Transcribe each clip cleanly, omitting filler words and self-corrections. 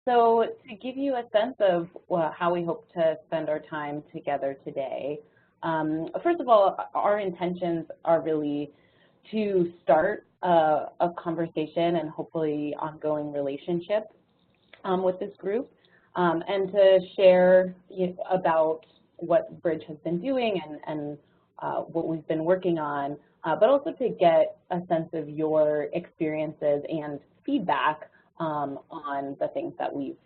So to give you a sense of how we hope to spend our time together today, first of all, our intentions are really to start a conversation and hopefully ongoing relationship with this group, and to share about what Bridge has been doing and what we've been working on, but also to get a sense of your experiences and feedback on the things that we've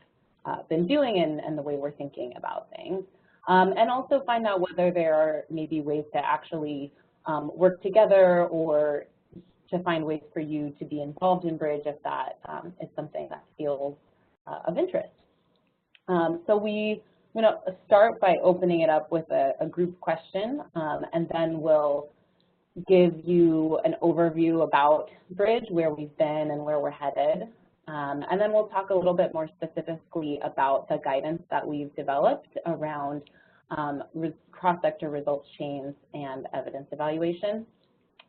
been doing and the way we're thinking about things. And also find out whether there are maybe ways to actually work together or to find ways for you to be involved in Bridge if that is something that feels of interest. So we're going to start by opening it up with a group question, and then we'll give you an overview about Bridge, where we've been and where we're headed. And then we'll talk a little bit more specifically about the guidance that we've developed around cross-sector results chains and evidence evaluation.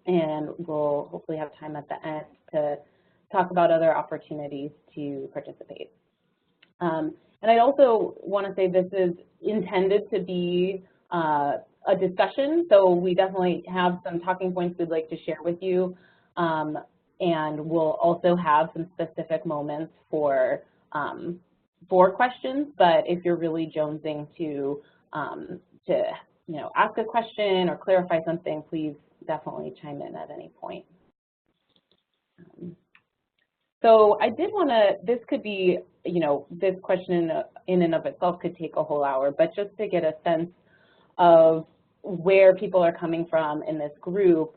And we'll hopefully have time at the end to talk about other opportunities to participate. And I also want to say this is intended to be a discussion, so we definitely have some talking points we'd like to share with you. And we'll also have some specific moments for questions. But if you're really jonesing to ask a question or clarify something, please definitely chime in at any point. So I did want to. This could be, this question in and of itself could take a whole hour, but just to get a sense of where people are coming from in this group.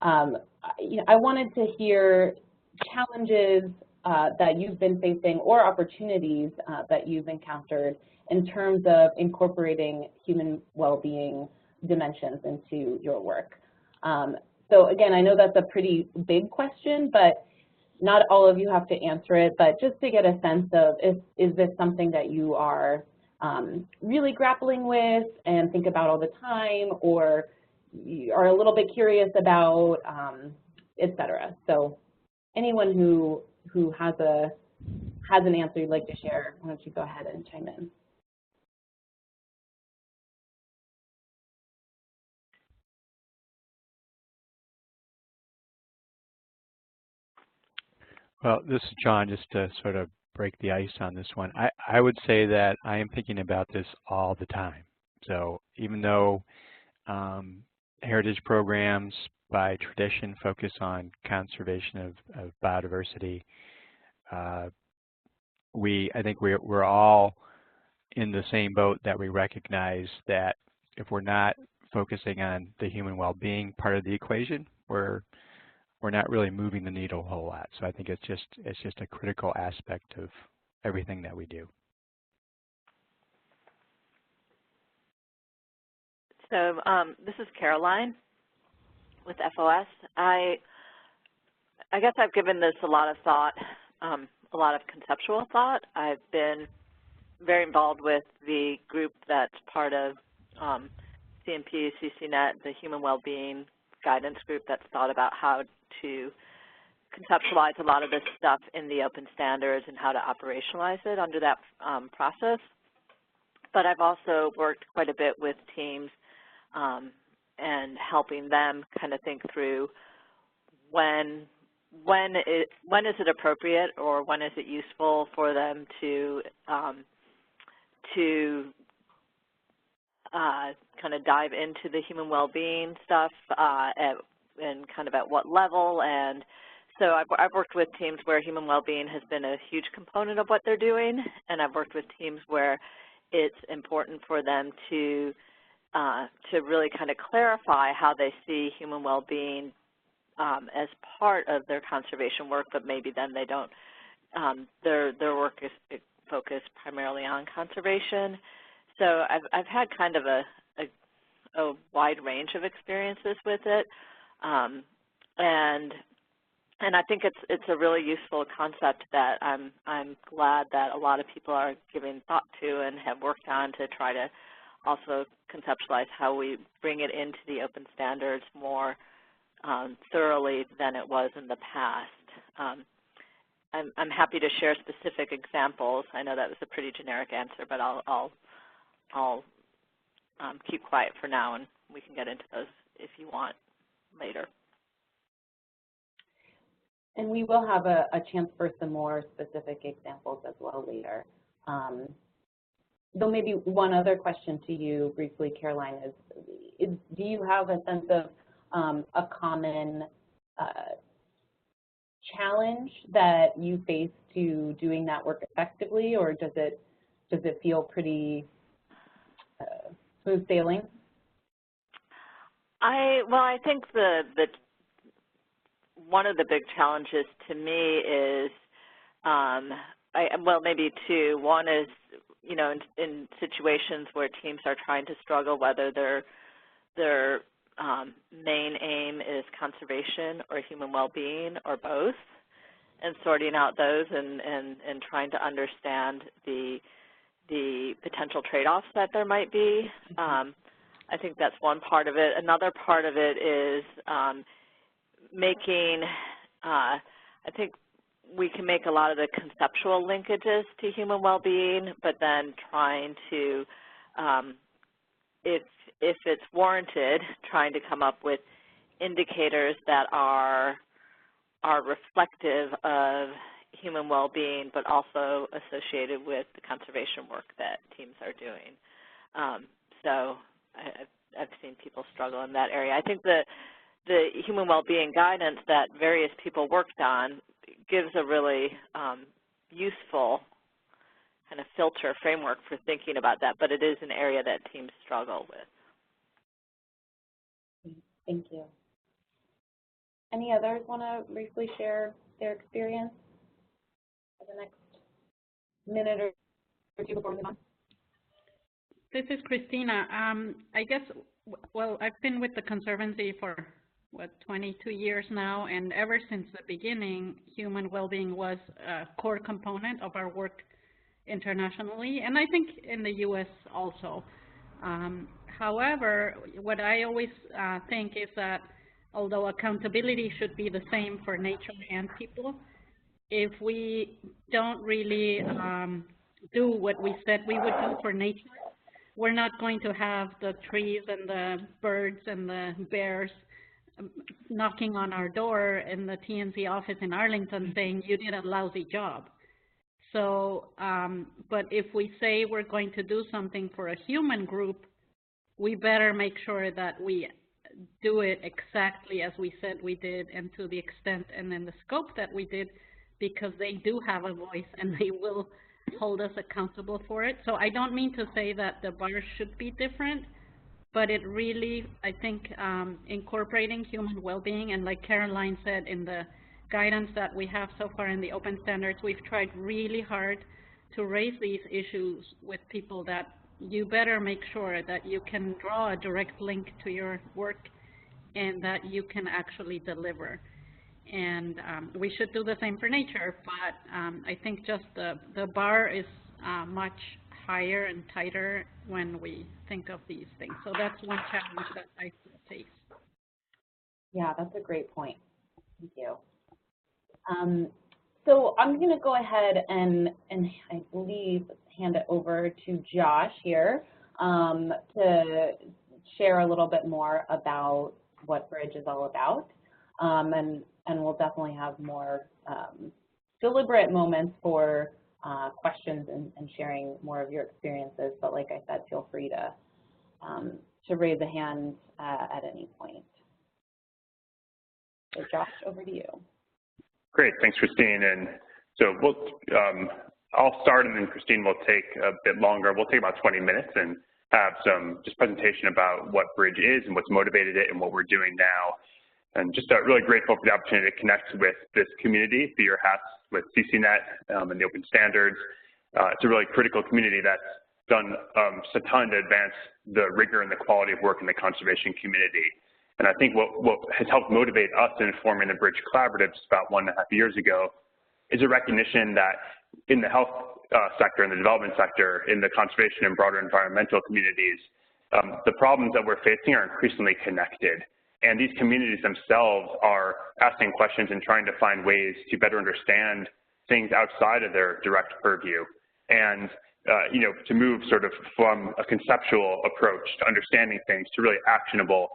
I wanted to hear challenges that you've been facing or opportunities that you've encountered in terms of incorporating human well-being dimensions into your work. So again, I know that's a pretty big question, but not all of you have to answer it, but just to get a sense of is this something that you are really grappling with and think about all the time, or you are a little bit curious about, et cetera. So anyone who has an answer you'd like to share, why don't you go ahead and chime in. Well, this is John, just to sort of break the ice on this one. I would say that I am thinking about this all the time. So even though heritage programs by tradition focus on conservation of biodiversity, I think we're all in the same boat that we recognize that if we're not focusing on the human well-being part of the equation, we're not really moving the needle a whole lot. So I think it's just a critical aspect of everything that we do. So this is Caroline with FOS. I guess I've given this a lot of thought, a lot of conceptual thought. I've been very involved with the group that's part of CNP, CCNet, the Human Wellbeing Guidance Group that's thought about how to conceptualize a lot of this stuff in the open standards and how to operationalize it under that process. But I've also worked quite a bit with teams and helping them kind of think through when is it appropriate or when is it useful for them to kind of dive into the human well-being stuff and kind of at what level. And so I've worked with teams where human well-being has been a huge component of what they're doing, and I've worked with teams where it's important for them to really kind of clarify how they see human well-being as part of their conservation work, but maybe then they don't, their work is focused primarily on conservation. So I've had kind of a wide range of experiences with it, and I think it's a really useful concept that I'm glad that a lot of people are giving thought to and have worked on to try to also conceptualize how we bring it into the open standards more thoroughly than it was in the past. I'm happy to share specific examples. I know that was a pretty generic answer, but I'll keep quiet for now, and we can get into those if you want later. And we will have a chance for some more specific examples as well later. Though maybe one other question to you briefly, Caroline, is do you have a sense of a common challenge that you face to doing that work effectively, or does it feel pretty smooth sailing? Well, I think one of the big challenges to me is, well, maybe two. One is, you know, in situations where teams are trying to struggle whether their main aim is conservation or human well-being or both, and sorting out those and trying to understand the potential trade-offs that there might be. I think that's one part of it. Another part of it is making, I think we can make a lot of the conceptual linkages to human well-being, but then trying to, if it's warranted, trying to come up with indicators that are reflective of human well-being, but also associated with the conservation work that teams are doing. So I've seen people struggle in that area. I think the human well-being guidance that various people worked on gives a really useful kind of filter framework for thinking about that, but it is an area that teams struggle with. Thank you. Any others want to briefly share their experience for the next minute or two before we move on? This is Christina. I guess, well, I've been with the Conservancy for, 22 years now, and ever since the beginning, human well-being was a core component of our work internationally, and I think in the U.S. also. However, what I always think is that although accountability should be the same for nature and people, if we don't really do what we said we would do for nature, we're not going to have the trees and the birds and the bears knocking on our door in the TNC office in Arlington saying you did a lousy job. So, but if we say we're going to do something for a human group, we better make sure that we do it exactly as we said we did and to the extent and in the scope that we did, because they do have a voice and they will hold us accountable for it. So I don't mean to say that the bar should be different, but it really, I think, incorporating human well-being, and like Caroline said, in the guidance that we have so far in the open standards, we've tried really hard to raise these issues with people, that you better make sure that you can draw a direct link to your work and that you can actually deliver. And we should do the same for nature, but I think just the bar is much higher and tighter when we think of these things. So that's one challenge that I face. Yeah, that's a great point. Thank you. So I'm going to go ahead and I believe hand it over to Josh here to share a little bit more about what Bridge is all about. And we'll definitely have more deliberate moments for questions and sharing more of your experiences. But like I said, feel free to raise a hand at any point. So Josh, over to you. Great, thanks, Christine. And so I'll start, and then Christine will take a bit longer. We'll take about 20 minutes and have some just presentation about what Bridge is and what's motivated it and what we're doing now. And just really grateful for the opportunity to connect with this community, be your hats with CCNet and the open standards. It's a really critical community that's done a ton to advance the rigor and the quality of work in the conservation community. And I think what has helped motivate us in forming the Bridge Collaborative about 1.5 years ago is a recognition that in the health sector, in the development sector, in the conservation and broader environmental communities, the problems that we're facing are increasingly connected. And these communities themselves are asking questions and trying to find ways to better understand things outside of their direct purview, and you know, to move sort of from a conceptual approach to understanding things to really actionable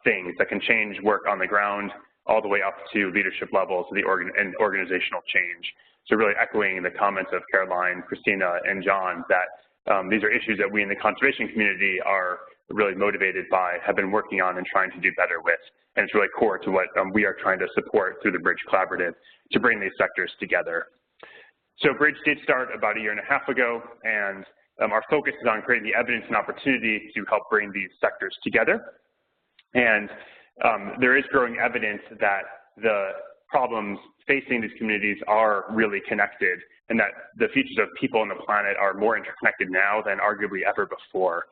things that can change work on the ground all the way up to leadership levels of and organizational change. So really echoing the comments of Caroline, Christina, and John that these are issues that we in the conservation community are really motivated by, have been working on and trying to do better with. And it's really core to what we are trying to support through the BRIDGE Collaborative to bring these sectors together. So BRIDGE did start about 1.5 years ago, and our focus is on creating the evidence and opportunity to help bring these sectors together. And there is growing evidence that the problems facing these communities are really connected, and that the futures of people on the planet are more interconnected now than arguably ever before.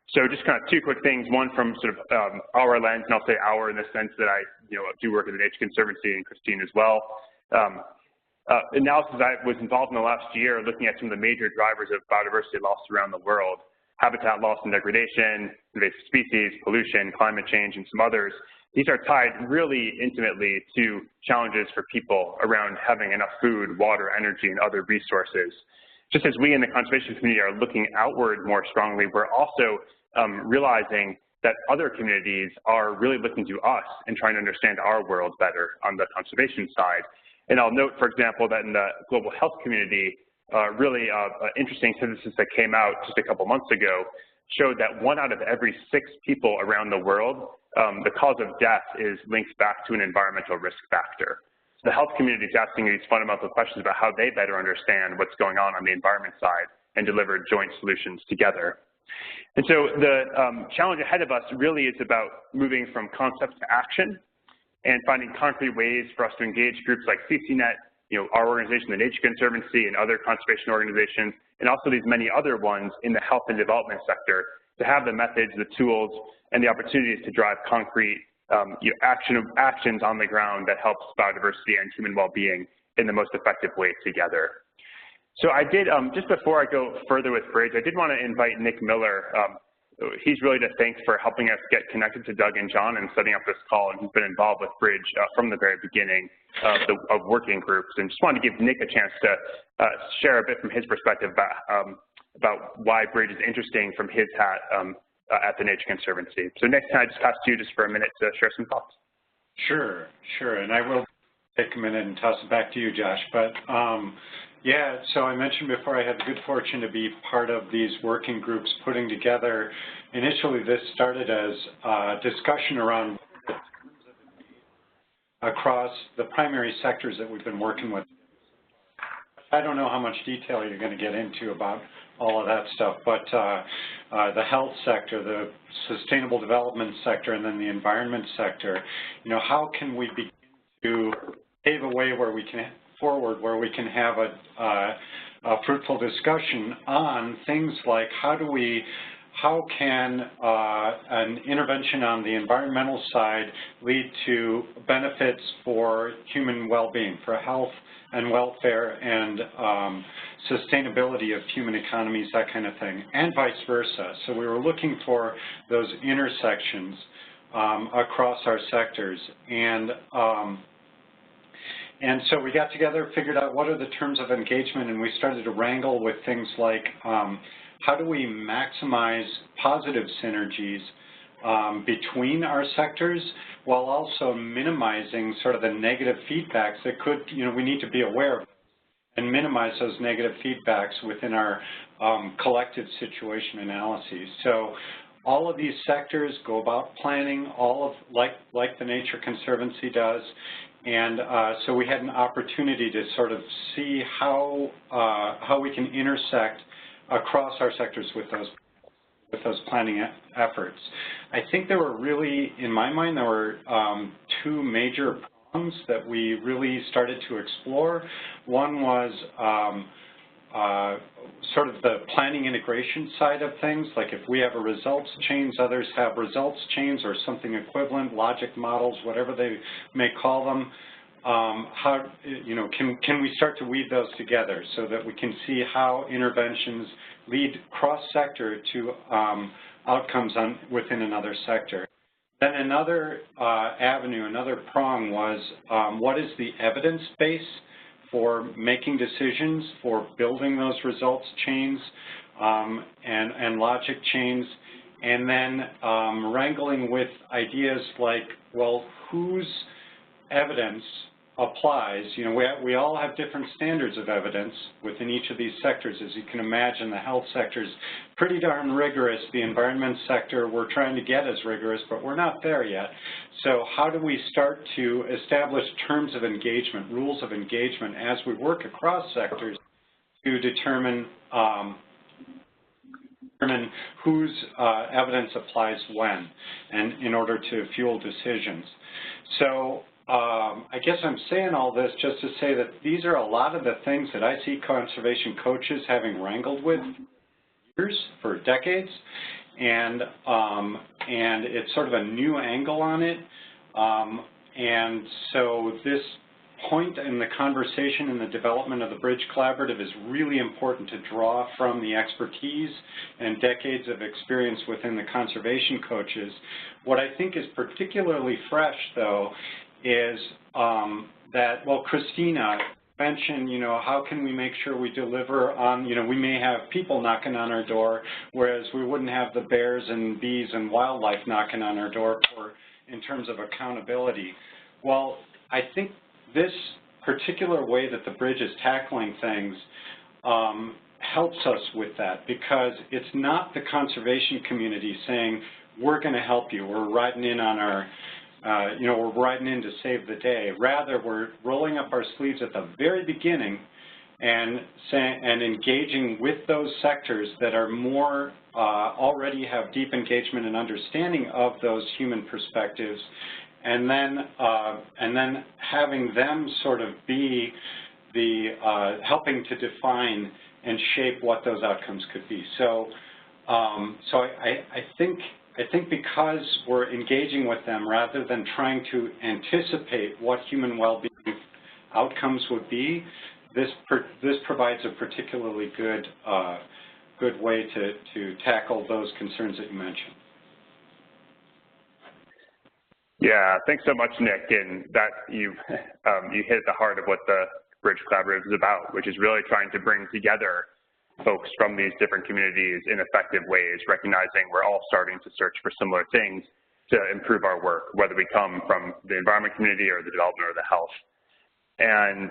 So just kind of 2 quick things, one from sort of our lens, and I'll say our in the sense that I do work at the Nature Conservancy and Christine as well. Analysis I was involved in the last year looking at some of the major drivers of biodiversity loss around the world, habitat loss and degradation, invasive species, pollution, climate change, and some others. These are tied really intimately to challenges for people around having enough food, water, energy, and other resources. Just as we in the conservation community are looking outward more strongly, we're also realizing that other communities are really looking to us and trying to understand our world better on the conservation side. And I'll note, for example, that in the global health community, really interesting statistics that came out just a couple months ago showed that 1 out of every 6 people around the world, the cause of death is linked back to an environmental risk factor. So the health community is asking these fundamental questions about how they better understand what's going on the environment side and deliver joint solutions together. And so the challenge ahead of us really is about moving from concept to action and finding concrete ways for us to engage groups like CCNet, our organization, the Nature Conservancy, and other conservation organizations, and also these many other ones in the health and development sector to have the methods, the tools, and the opportunities to drive concrete actions on the ground that helps biodiversity and human well-being in the most effective way together. So I did, just before I go further with BRIDGE, I did want to invite Nick Miller. He's really to thank for helping us get connected to Doug and John and setting up this call, and he's been involved with BRIDGE from the very beginning of working groups. And just wanted to give Nick a chance to share a bit from his perspective about why BRIDGE is interesting from his hat at the Nature Conservancy. So Nick, can I just pass to you just for a minute to share some thoughts? Sure, and I will take a minute and toss it back to you, Josh. But yeah, so I mentioned before I had the good fortune to be part of these working groups putting together. Initially, this started as a discussion around across the primary sectors that we've been working with. I don't know how much detail you're going to get into about all of that stuff, but the health sector, the sustainable development sector, and then the environment sector, how can we begin to pave a way where we can where we can have a fruitful discussion on things like how can an intervention on the environmental side lead to benefits for human well-being, for health and welfare and sustainability of human economies, that kind of thing, and vice versa. So we were looking for those intersections across our sectors. And so we got together, figured out what are the terms of engagement, and we started to wrangle with things like how do we maximize positive synergies between our sectors while also minimizing sort of the negative feedbacks that could, we need to be aware of and minimize those negative feedbacks within our collective situation analyses. So all of these sectors go about planning, like the Nature Conservancy does. And so we had an opportunity to sort of see how we can intersect across our sectors with those planning efforts. I think there were really, in my mind, there were 2 major prongs that we really started to explore. One was sort of the planning integration side of things, like if we have a results chains, others have results chains or something equivalent, logic models, whatever they may call them. How, can we start to weave those together so that we can see how interventions lead cross-sector to outcomes within another sector. Then another avenue, another prong was what is the evidence base for making decisions, for building those results chains and logic chains, and then wrangling with ideas like, well, whose evidence applies. You know, we all have different standards of evidence within each of these sectors. As you can imagine, the health sector is pretty darn rigorous. The environment sector, we're trying to get as rigorous, but we're not there yet. So how do we start to establish terms of engagement, rules of engagement, as we work across sectors to determine whose evidence applies when, and in order to fuel decisions. So I guess I'm saying all this just to say that these are a lot of the things that I see conservation coaches having wrangled with for decades, and it's sort of a new angle on it. And so this point in the conversation and the development of the Bridge Collaborative is really important to draw from the expertise and decades of experience within the conservation coaches. What I think is particularly fresh, though, is that, well, Christina mentioned, you know, how can we make sure we deliver on, you know, we may have people knocking on our door, whereas we wouldn't have the bears and bees and wildlife knocking on our door in terms of accountability. Well, I think this particular way that the Bridge is tackling things helps us with that, because it's not the conservation community saying, we're going to help you, we're riding in on our, you know, we're riding in to save the day. Rather, we're rolling up our sleeves at the very beginning and engaging with those sectors that are more, already have deep engagement and understanding of those human perspectives, and then having them sort of be the helping to define and shape what those outcomes could be. So, I think because we're engaging with them rather than trying to anticipate what human well-being outcomes would be, this provides a particularly good way to tackle those concerns that you mentioned. Yeah, thanks so much, Nick. And that you hit the heart of what the Bridge Collaborative is about, which is really trying to bring together folks from these different communities in effective ways, recognizing we're all starting to search for similar things to improve our work, whether we come from the environment community or the development or the health. And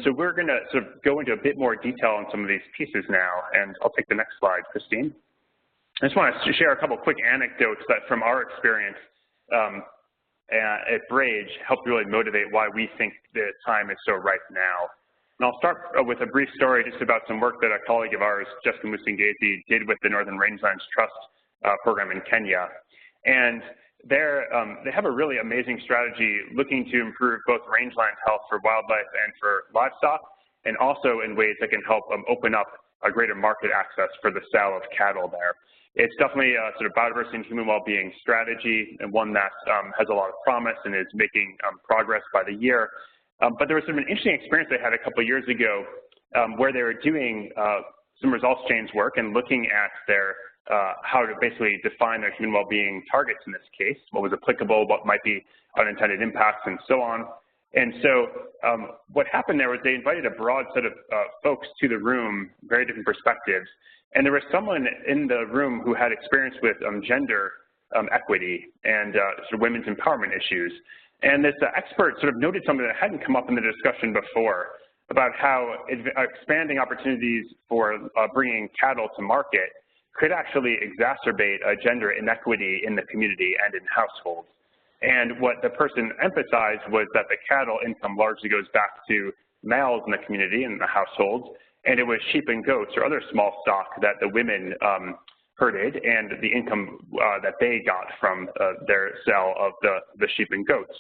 so we're going to sort of go into a bit more detail on some of these pieces now, and I'll take the next slide, Christine. I just want to share a couple quick anecdotes that from our experience at Bridge helped really motivate why we think the time is so right now. And I'll start with a brief story just about some work that a colleague of ours, Jessica Musingezi, did with the Northern Rangelands Trust program in Kenya. And they have a really amazing strategy looking to improve both rangeland health for wildlife and for livestock, and also in ways that can help open up a greater market access for the sale of cattle there. It's definitely a sort of biodiversity and human well-being strategy, and one that has a lot of promise and is making progress by the year. But there was sort of an interesting experience they had a couple of years ago where they were doing some results change work and looking at their how to basically define their human well-being targets in this case, what was applicable, what might be unintended impacts, and so on. And so what happened there was they invited a broad set of folks to the room, very different perspectives, and there was someone in the room who had experience with gender equity and sort of women's empowerment issues. And this expert sort of noted something that hadn't come up in the discussion before about how expanding opportunities for bringing cattle to market could actually exacerbate gender inequity in the community and in households. And what the person emphasized was that the cattle income largely goes back to males in the community and the households, and it was sheep and goats or other small stock that the women herded, and the income that they got from their sale of the sheep and goats.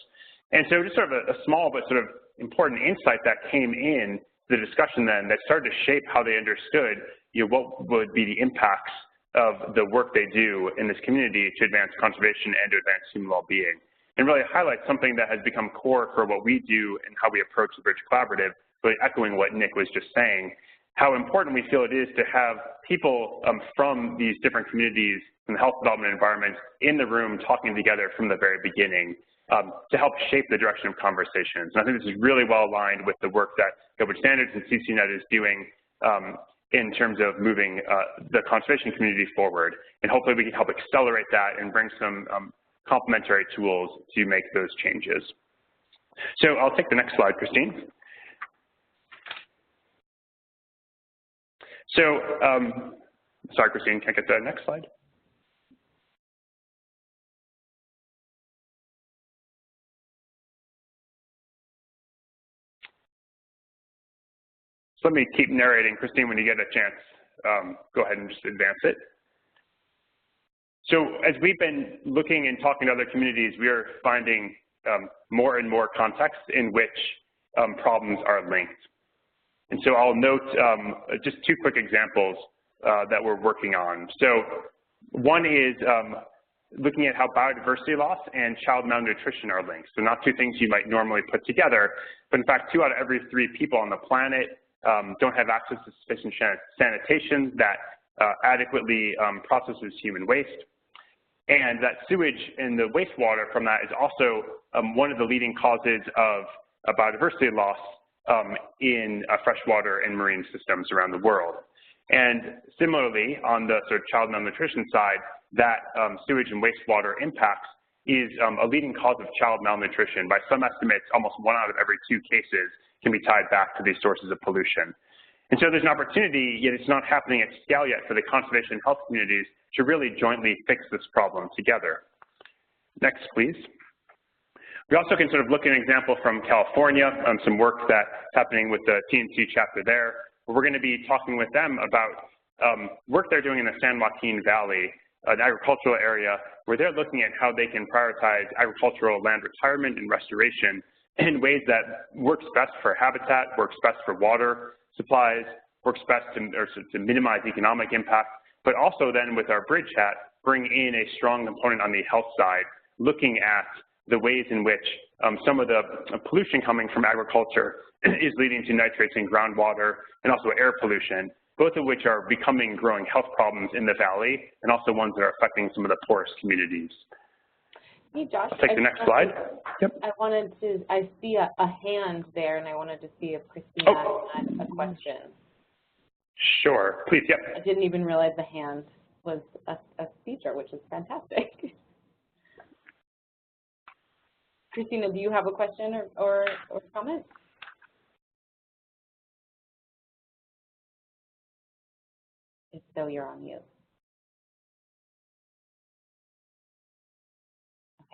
And so just sort of a small but sort of important insight that came in the discussion then that started to shape how they understood, you know, what would be the impacts of the work they do in this community to advance conservation and to advance human well-being, and really highlight something that has become core for what we do and how we approach the Bridge Collaborative, really echoing what Nick was just saying, how important we feel it is to have people from these different communities in the health development environment in the room talking together from the very beginning to help shape the direction of conversations. And I think this is really well aligned with the work that open standards and CCNet is doing in terms of moving the conservation community forward. And hopefully we can help accelerate that and bring some complementary tools to make those changes. So I'll take the next slide, Christine. So, sorry, Christine, can I get the next slide? So let me keep narrating. Christine, when you get a chance, go ahead and just advance it. So as we've been looking and talking to other communities, we are finding more and more contexts in which problems are linked. And so I'll note just two quick examples that we're working on. So one is looking at how biodiversity loss and child malnutrition are linked. So not two things you might normally put together, but in fact 2 out of every 3 people on the planet don't have access to sufficient sanitation that adequately processes human waste. And that sewage and the wastewater from that is also one of the leading causes of biodiversity loss in freshwater and marine systems around the world. And similarly, on the sort of child malnutrition side, that sewage and wastewater impacts is a leading cause of child malnutrition. By some estimates, almost 1 out of every 2 cases can be tied back to these sources of pollution. And so there's an opportunity, yet it's not happening at scale yet, for the conservation and health communities to really jointly fix this problem together. Next, please. We also can sort of look at an example from California, some work that's happening with the TNT chapter there, where we're going to be talking with them about work they're doing in the San Joaquin Valley, an agricultural area, where they're looking at how they can prioritize agricultural land retirement and restoration in ways that works best for habitat, works best for water supplies, works best to minimize economic impact, but also then with our Bridge Hat, bring in a strong component on the health side, looking at the ways in which some of the pollution coming from agriculture is leading to nitrates in groundwater and also air pollution, both of which are becoming growing health problems in the valley and also ones that are affecting some of the poorest communities. Hey, Josh. I'll take the next slide. Yep. I see a hand there, and I wanted to see if Christina had a question. Sure, please, yep. I didn't even realize the hand was a feature, which is fantastic. Christina, do you have a question or comment? If so, you're on mute.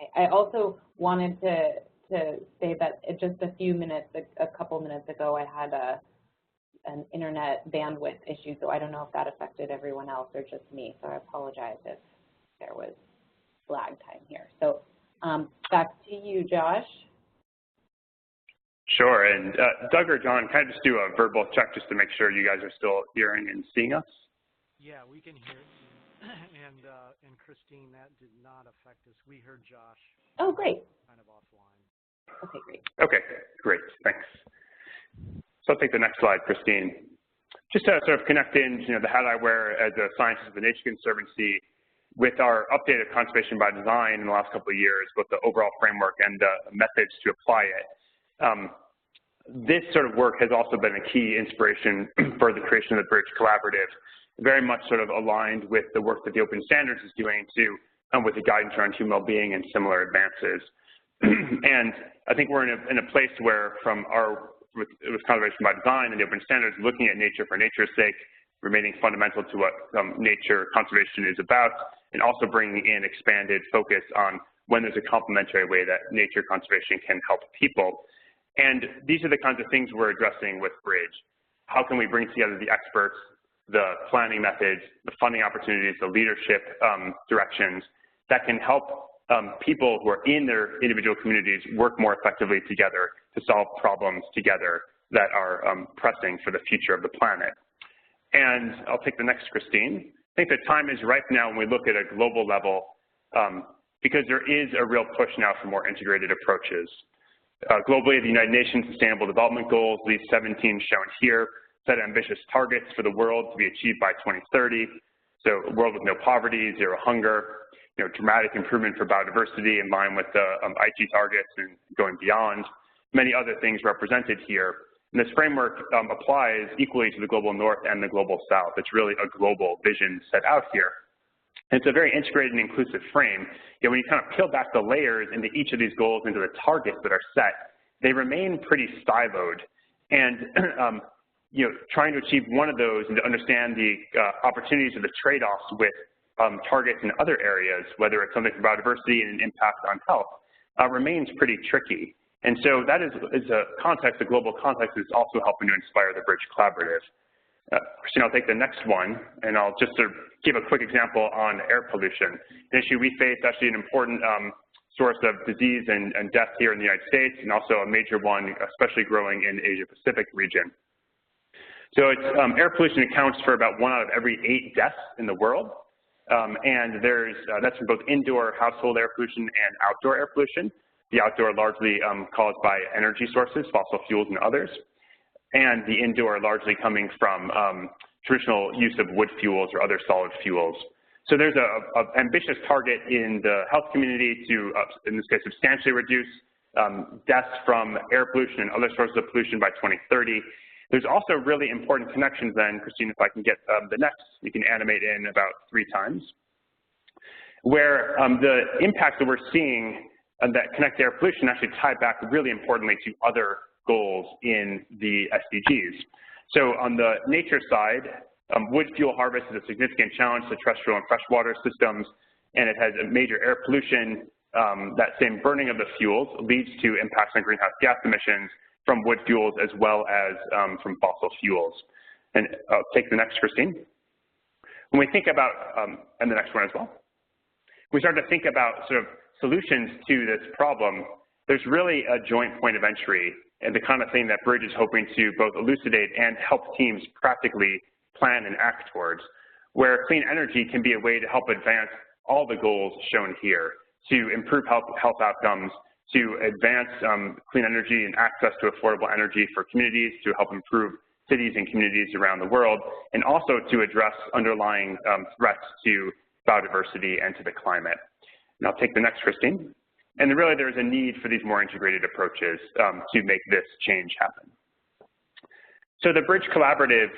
Okay. I also wanted to say that just a couple minutes ago, I had an internet bandwidth issue, so I don't know if that affected everyone else or just me. So I apologize if there was lag time here. So back to you, Josh. Sure, and Doug or John, can I just do a verbal check just to make sure you guys are still hearing and seeing us? Yeah, we can hear it. And Christine, that did not affect us. We heard Josh. Oh, great. Kind of offline. Okay, great. Okay, great, thanks. So I'll take the next slide, Christine. Just to sort of connect in, the hat I wear as a scientist of the Nature Conservancy with our updated conservation by design in the last couple of years, both the overall framework and the methods to apply it. This sort of work has also been a key inspiration for the creation of the Bridge Collaborative, very much sort of aligned with the work that the Open Standards is doing to, with the guidance around human well-being and similar advances. And I think we're in a place where with conservation by design and the Open Standards, looking at nature for nature's sake, remaining fundamental to what nature conservation is about, and also bringing in expanded focus on when there's a complementary way that nature conservation can help people. And these are the kinds of things we're addressing with Bridge. How can we bring together the experts, the planning methods, the funding opportunities, the leadership directions that can help people who are in their individual communities work more effectively together to solve problems together that are pressing for the future of the planet. And I'll take the next, Christine. I think the time is ripe now when we look at a global level because there is a real push now for more integrated approaches. Globally, the United Nations Sustainable Development Goals, these 17 shown here, set ambitious targets for the world to be achieved by 2030. So a world with no poverty, zero hunger, dramatic improvement for biodiversity in line with the Aichi targets and going beyond. Many other things represented here. And this framework applies equally to the global north and the global south. It's really a global vision set out here. And it's a very integrated and inclusive frame. Yet when you kind of peel back the layers into each of these goals, into the targets that are set, they remain pretty siloed. And trying to achieve one of those and to understand the opportunities or the trade-offs with targets in other areas, whether it's something for biodiversity and an impact on health, remains pretty tricky. And so that is a context, a global context, is also helping to inspire the Bridge Collaborative. Christine, I'll take the next one, and I'll just sort of give a quick example on air pollution, an issue we face, actually an important source of disease and death here in the United States, and also a major one, especially growing in the Asia-Pacific region. So it's, air pollution accounts for about 1 out of every 8 deaths in the world, and that's from both indoor household air pollution and outdoor air pollution. The outdoor largely caused by energy sources, fossil fuels and others, and the indoor largely coming from traditional use of wood fuels or other solid fuels. So there's an ambitious target in the health community to, in this case, substantially reduce deaths from air pollution and other sources of pollution by 2030. There's also really important connections then, Christine, if I can get the next, you can animate in about 3 times, where the impacts that we're seeing that connect to air pollution actually tie back really importantly to other goals in the SDGs. So on the nature side, wood fuel harvest is a significant challenge to terrestrial and freshwater systems, and it has a major air pollution. That same burning of the fuels leads to impacts on greenhouse gas emissions from wood fuels as well as from fossil fuels. And I'll take the next, Christine. When we think about, and the next one as well, we start to think about sort of solutions to this problem, there's really a joint point of entry and the kind of thing that Bridge is hoping to both elucidate and help teams practically plan and act towards, where clean energy can be a way to help advance all the goals shown here, to improve health outcomes, to advance clean energy and access to affordable energy for communities, to help improve cities and communities around the world, and also to address underlying threats to biodiversity and to the climate. And I'll take the next, Christine. And really there's a need for these more integrated approaches to make this change happen. So the Bridge Collaborative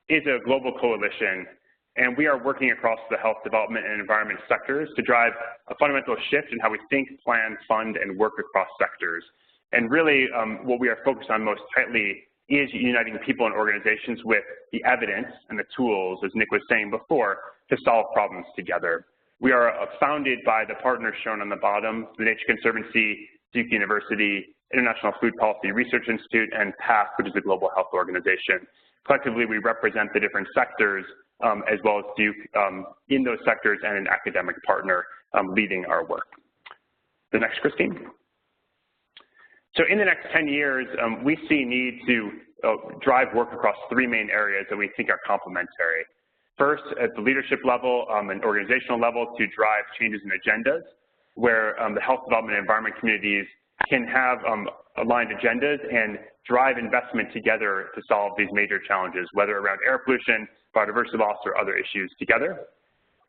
is a global coalition, and we are working across the health, development, and environment sectors to drive a fundamental shift in how we think, plan, fund, and work across sectors. And really what we are focused on most tightly is uniting people and organizations with the evidence and the tools, as Nick was saying before, to solve problems together. We are founded by the partners shown on the bottom, the Nature Conservancy, Duke University, International Food Policy Research Institute, and PATH, which is a global health organization. Collectively, we represent the different sectors as well as Duke in those sectors and an academic partner leading our work. The next, Christine. So in the next 10 years, we see need to drive work across 3 main areas that we think are complementary. First, at the leadership level and organizational level, to drive changes in agendas, where the health, development, and environment communities can have aligned agendas and drive investment together to solve these major challenges, whether around air pollution, biodiversity loss, or other issues together.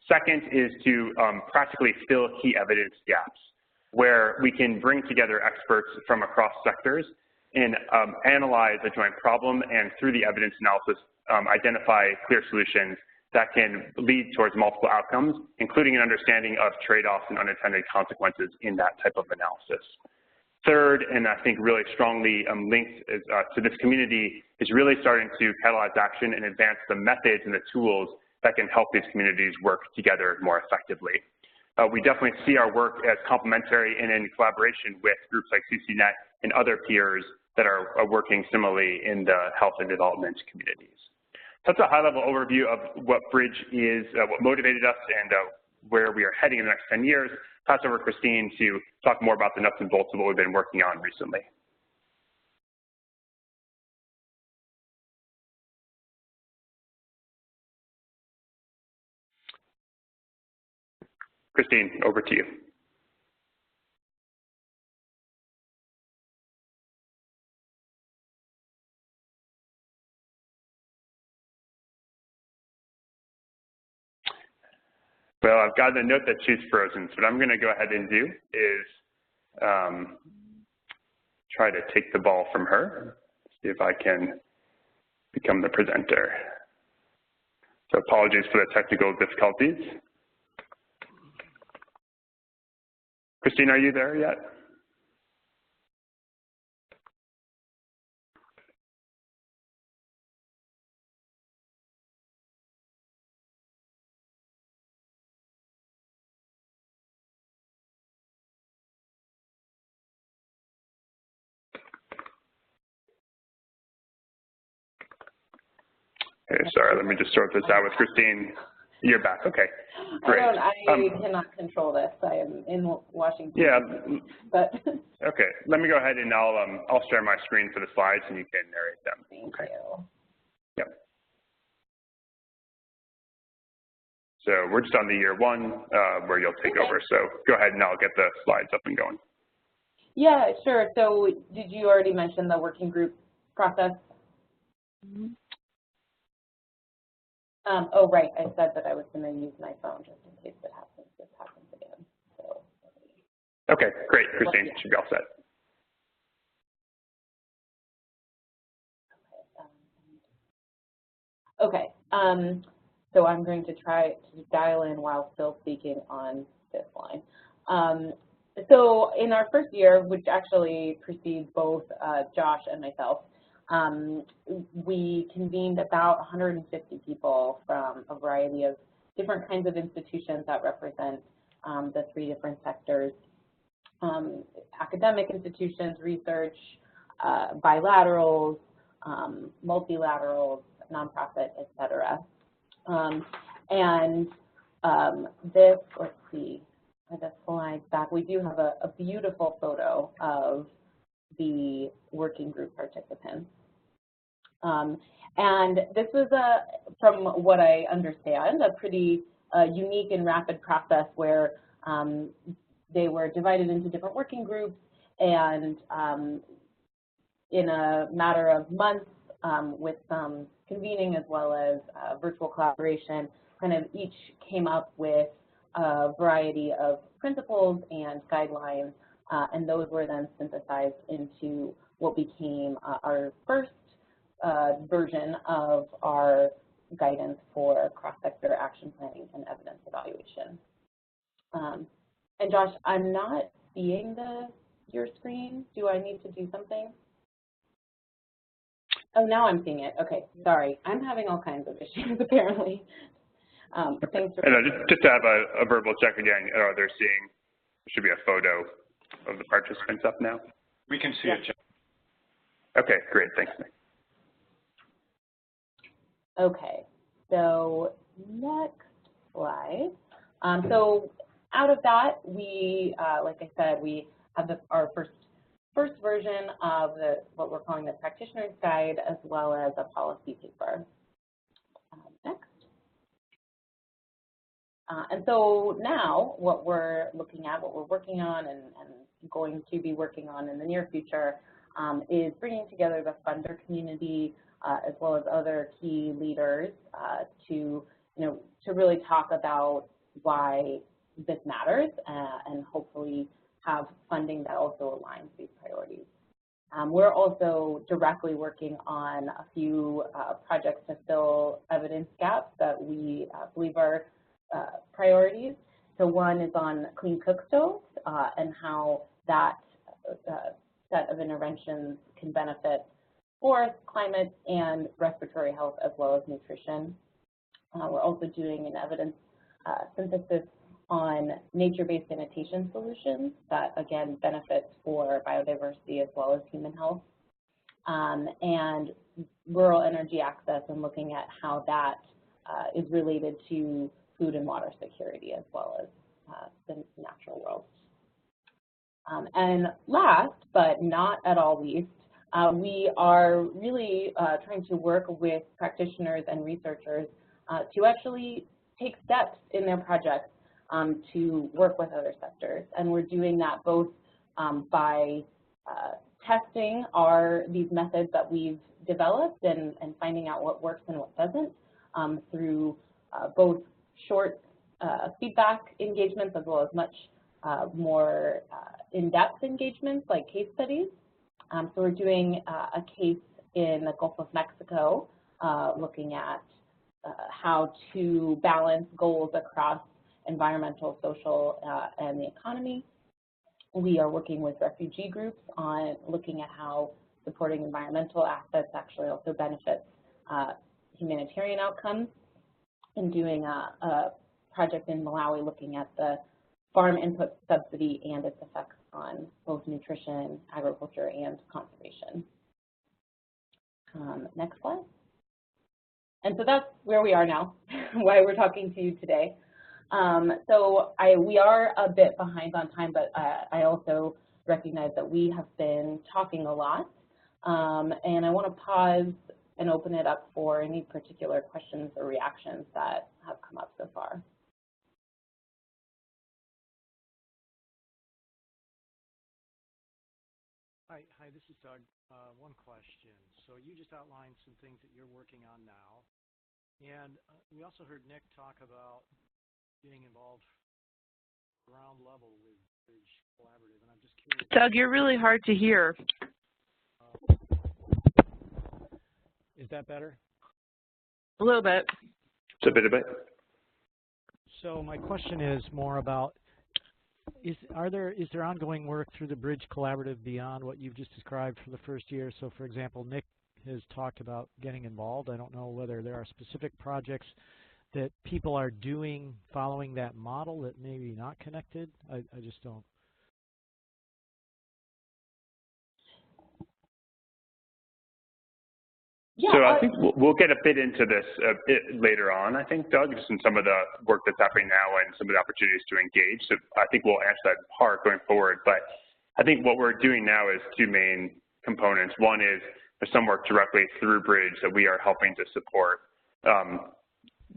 Second is to practically fill key evidence gaps, where we can bring together experts from across sectors and analyze a joint problem, and through the evidence analysis, identify clear solutions that can lead towards multiple outcomes, including an understanding of trade-offs and unintended consequences in that type of analysis. Third, and I think really strongly linked to this community, is really starting to catalyze action and advance the methods and the tools that can help these communities work together more effectively. We definitely see our work as complementary and in collaboration with groups like CCNet and other peers that are working similarly in the health and development communities. So that's a high-level overview of what Bridge is, what motivated us, and where we are heading in the next 10 years. Pass over to Christine to talk more about the nuts and bolts of what we've been working on recently. Christine, over to you. Well, I've got a note that she's frozen, so what I'm going to go ahead and do is try to take the ball from her. see if I can become the presenter. So apologies for the technical difficulties. Christine, are you there yet? Okay, sorry, let me just sort this out with Christine. You're back, okay, great. I cannot control this. I am in Washington. Yeah. But okay, let me go ahead and I'll share my screen for the slides and you can narrate them. Thank okay. you. Yep. So we're just on the year one where you'll take over. So go ahead and I'll get the slides up and going. Yeah, sure. So did you already mention the working group process? Mm-hmm. Oh, right. I said that I was going to use my phone just in case this happens again. So, okay, great. Christine, should be all set. Okay. So I'm going to try to dial in while still speaking on this line. So in our first year, which actually precedes both Josh and myself, we convened about 150 people from a variety of different kinds of institutions that represent the three different sectors: academic institutions, research, bilaterals, multilaterals, nonprofit, et cetera. This, let's see, the slides back, we do have a beautiful photo of the working group participants. And this was, from what I understand, a pretty unique and rapid process where they were divided into different working groups, and in a matter of months, with some convening as well as virtual collaboration, kind of each came up with a variety of principles and guidelines, and those were then synthesized into what became our first version of our guidance for cross-sector action planning and evidence evaluation. And Josh, I'm not seeing your screen. Do I need to do something? Oh, now I'm seeing it. Okay, sorry. I'm having all kinds of issues apparently. Thanks for. And just to have a verbal check again, they're seeing, there should be a photo of the participants up now. We can see it, Jeff. Okay, great. Thanks, Nick. Okay, so next slide. So out of that, we, like I said, we have our first version of what we're calling the practitioner's guide, as well as a policy paper. Next. And so now what we're looking at, what we're working on and going to be working on in the near future is bringing together the funder community, as well as other key leaders to really talk about why this matters and hopefully have funding that also aligns these priorities. We're also directly working on a few projects to fill evidence gaps that we believe are priorities. So one is on clean cook stoves and how that set of interventions can benefit forest, climate, and respiratory health, as well as nutrition. We're also doing an evidence synthesis on nature-based sanitation solutions that, again, benefits for biodiversity as well as human health, and rural energy access, and looking at how that is related to food and water security as well as the natural world. And last, but not at all least, we are really trying to work with practitioners and researchers to actually take steps in their projects to work with other sectors. And we're doing that both by testing these methods that we've developed and finding out what works and what doesn't through both short feedback engagements as well as much more in-depth engagements like case studies. So we're doing a case in the Gulf of Mexico, looking at how to balance goals across environmental, social, and the economy. We are working with refugee groups on looking at how supporting environmental assets actually also benefits humanitarian outcomes, and doing a project in Malawi looking at the farm input subsidy and its effects on both nutrition, agriculture, and conservation. Next slide. And so that's where we are now, why we're talking to you today. We are a bit behind on time, but I also recognize that we have been talking a lot. And I want to pause and open it up for any particular questions or reactions that have come up so far. Hi, this is Doug. One question. So you just outlined some things that you're working on now. And we also heard Nick talk about getting involved ground level with Bridge Collaborative, and I'm just curious. Doug, you're really hard to hear. Is that better? A little bit. Just a bit. So my question is more about, is there ongoing work through the Bridge Collaborative beyond what you've just described for the first year? So for example, Nick has talked about getting involved. I don't know whether there are specific projects that people are doing following that model that maybe not connected. I just don't. Yeah, so I think we'll get a bit into this a bit later on, I think, Doug, just in some of the work that's happening now and some of the opportunities to engage. So I think we'll answer that part going forward. But I think what we're doing now is two main components. One is there's some work directly through Bridge that we are helping to support.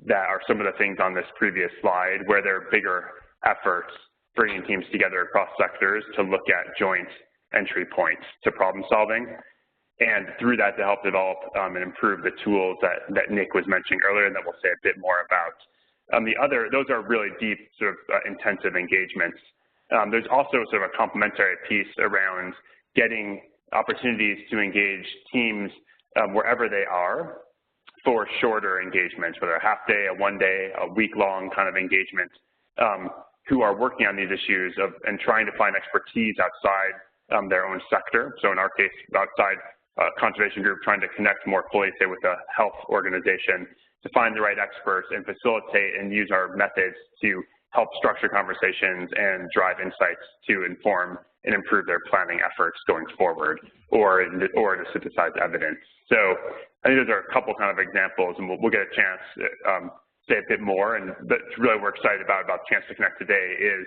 That are some of the things on this previous slide, where there are bigger efforts bringing teams together across sectors to look at joint entry points to problem solving. And through that, to help develop and improve the tools that Nick was mentioning earlier, and that we'll say a bit more about. Those are really deep, sort of intensive engagements. There's also sort of a complementary piece around getting opportunities to engage teams wherever they are for shorter engagements, whether a half day, a 1 day, a week-long kind of engagement, who are working on these issues and trying to find expertise outside their own sector. So in our case, outside conservation group, trying to connect more fully, say, with a health organization to find the right experts and facilitate and use our methods to help structure conversations and drive insights to inform and improve their planning efforts going forward, or to synthesize evidence. So I think those are a couple kind of examples, and we'll get a chance to say a bit more. And that's really what we're excited about the chance to connect today, is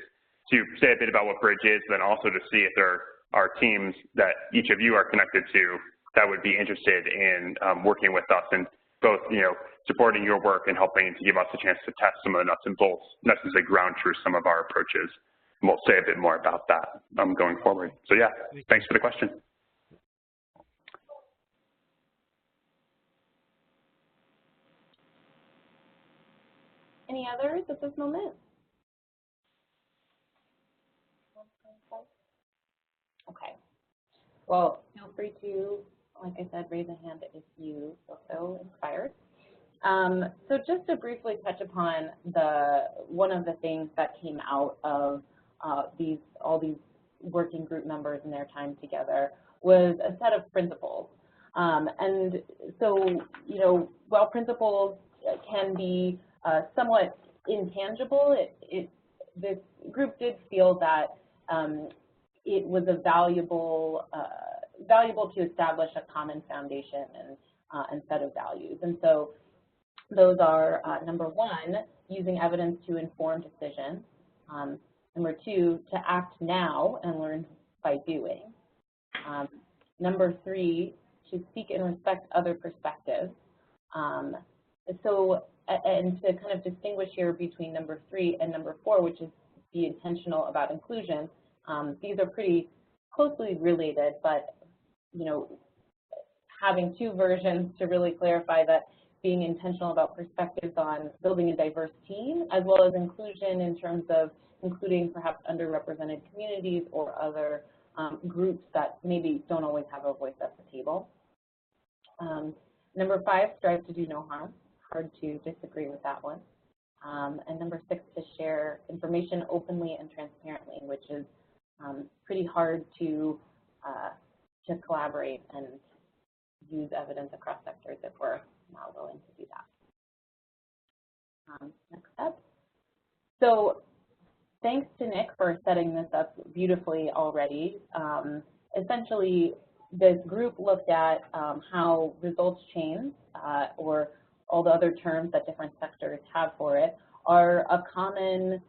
to say a bit about what Bridge is, then also to see if there are teams that each of you are connected to that would be interested in working with us, and both, supporting your work and helping to give us a chance to test some of the nuts and bolts, necessarily ground truth some of our approaches. And we'll say a bit more about that going forward. So yeah, thanks for the question. Any others at this moment? Okay. Well, feel free to, like I said, raise a hand if you feel so inspired. So just to briefly touch upon one of the things that came out of all these working group members and their time together was a set of principles. And so, while principles can be somewhat intangible, this group did feel that it was valuable to establish a common foundation and set of values. And so those are, number one, using evidence to inform decisions. Number two, to act now and learn by doing. Number three, to seek and respect other perspectives. And to kind of distinguish here between number three and number four, which is be intentional about inclusion, these are pretty closely related, but having two versions to really clarify that being intentional about perspectives on building a diverse team, as well as inclusion in terms of including perhaps underrepresented communities or other groups that maybe don't always have a voice at the table. Number 5, strive to do no harm. Hard to disagree with that one. And number 6, to share information openly and transparently, which is pretty hard to collaborate and use evidence across sectors if we're not willing to do that. Next step. So thanks to Nick for setting this up beautifully already. Essentially, this group looked at how results chains, or all the other terms that different sectors have for it, are a common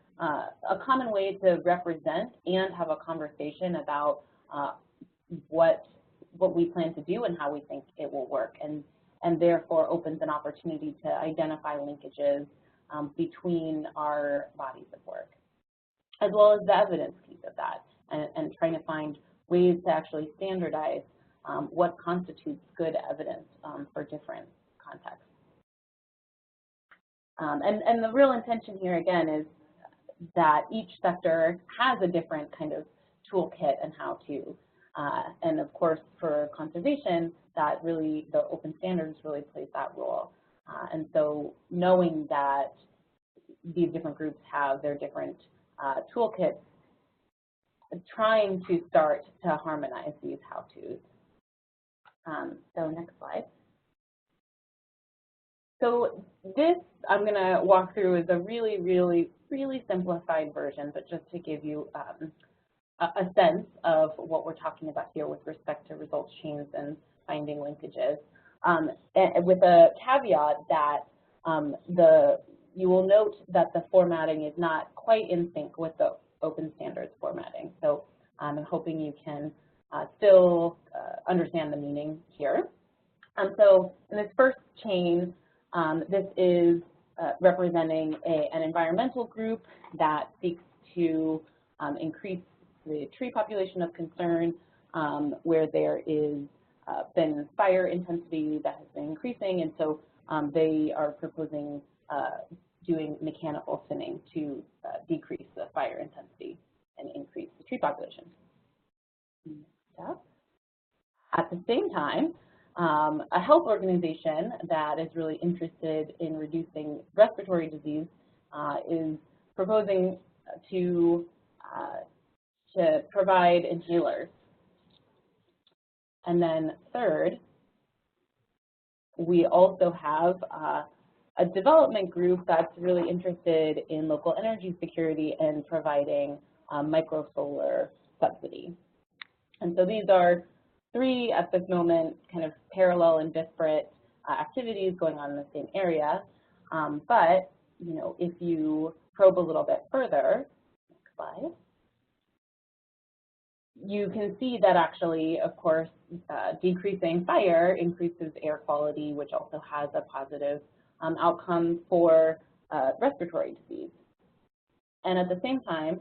way to represent and have a conversation about what we plan to do and how we think it will work, and therefore opens an opportunity to identify linkages between our bodies of work, as well as the evidence piece of that, and trying to find ways to actually standardize what constitutes good evidence for different contexts. And the real intention here, again, is that each sector has a different kind of toolkit and how-to. And of course, for conservation, that really, the open standards really plays that role. And so knowing that these different groups have their different toolkits, trying to start to harmonize these how-tos. So next slide. So this I'm going to walk through is a really, really, really simplified version, but just to give you a sense of what we're talking about here with respect to results chains and finding linkages, and with a caveat that you will note that the formatting is not quite in sync with the open standards formatting. So I'm hoping you can still understand the meaning here. So in this first chain, this is representing an environmental group that seeks to increase the tree population of concern, where there is been fire intensity that has been increasing, and so they are proposing doing mechanical thinning to decrease the fire intensity and increase the tree population. At the same time, a health organization that is really interested in reducing respiratory disease is proposing to provide inhalers. And then third, we also have a development group that's really interested in local energy security and providing microsolar subsidy. And so these are 3 at this moment kind of parallel and disparate activities going on in the same area. But you know, if you probe a little bit further, next slide, you can see that actually, of course, decreasing fire increases air quality, which also has a positive outcome for respiratory disease. And at the same time,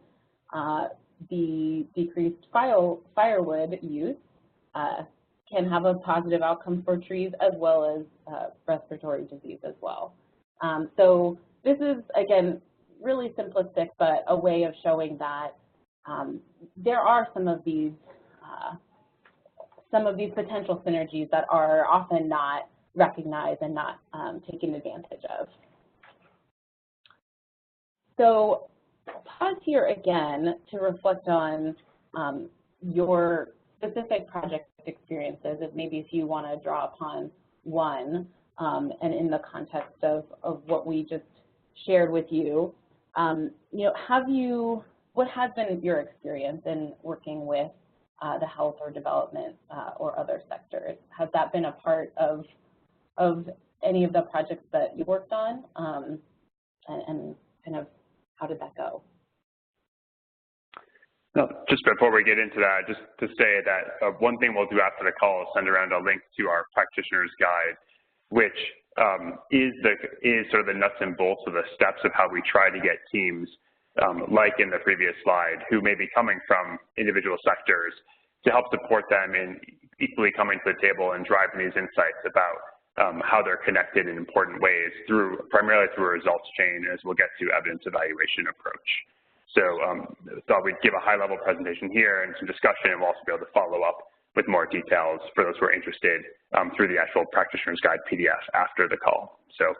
the decreased firewood use can have a positive outcome for trees as well as respiratory disease as well. So this is, again, really simplistic, but a way of showing that there are some of these potential synergies that are often not recognized and not taken advantage of. So I'll pause here again to reflect on your specific project experiences, if maybe if you want to draw upon one, and in the context of what we just shared with you, you know, what has been your experience in working with the health or development or other sectors? Has that been a part of any of the projects that you worked on, and kind of how did that go? No, just before we get into that, just to say that one thing we'll do after the call is send around a link to our practitioner's guide, which is sort of the nuts and bolts of the steps of how we try to get teams, like in the previous slide, who may be coming from individual sectors, to help support them in equally coming to the table and driving these insights about how they're connected in important ways primarily through a results chain, as we'll get to evidence evaluation approach. So thought we'd give a high-level presentation here and some discussion, and we'll also be able to follow up with more details for those who are interested through the actual Practitioner's Guide PDF after the call. So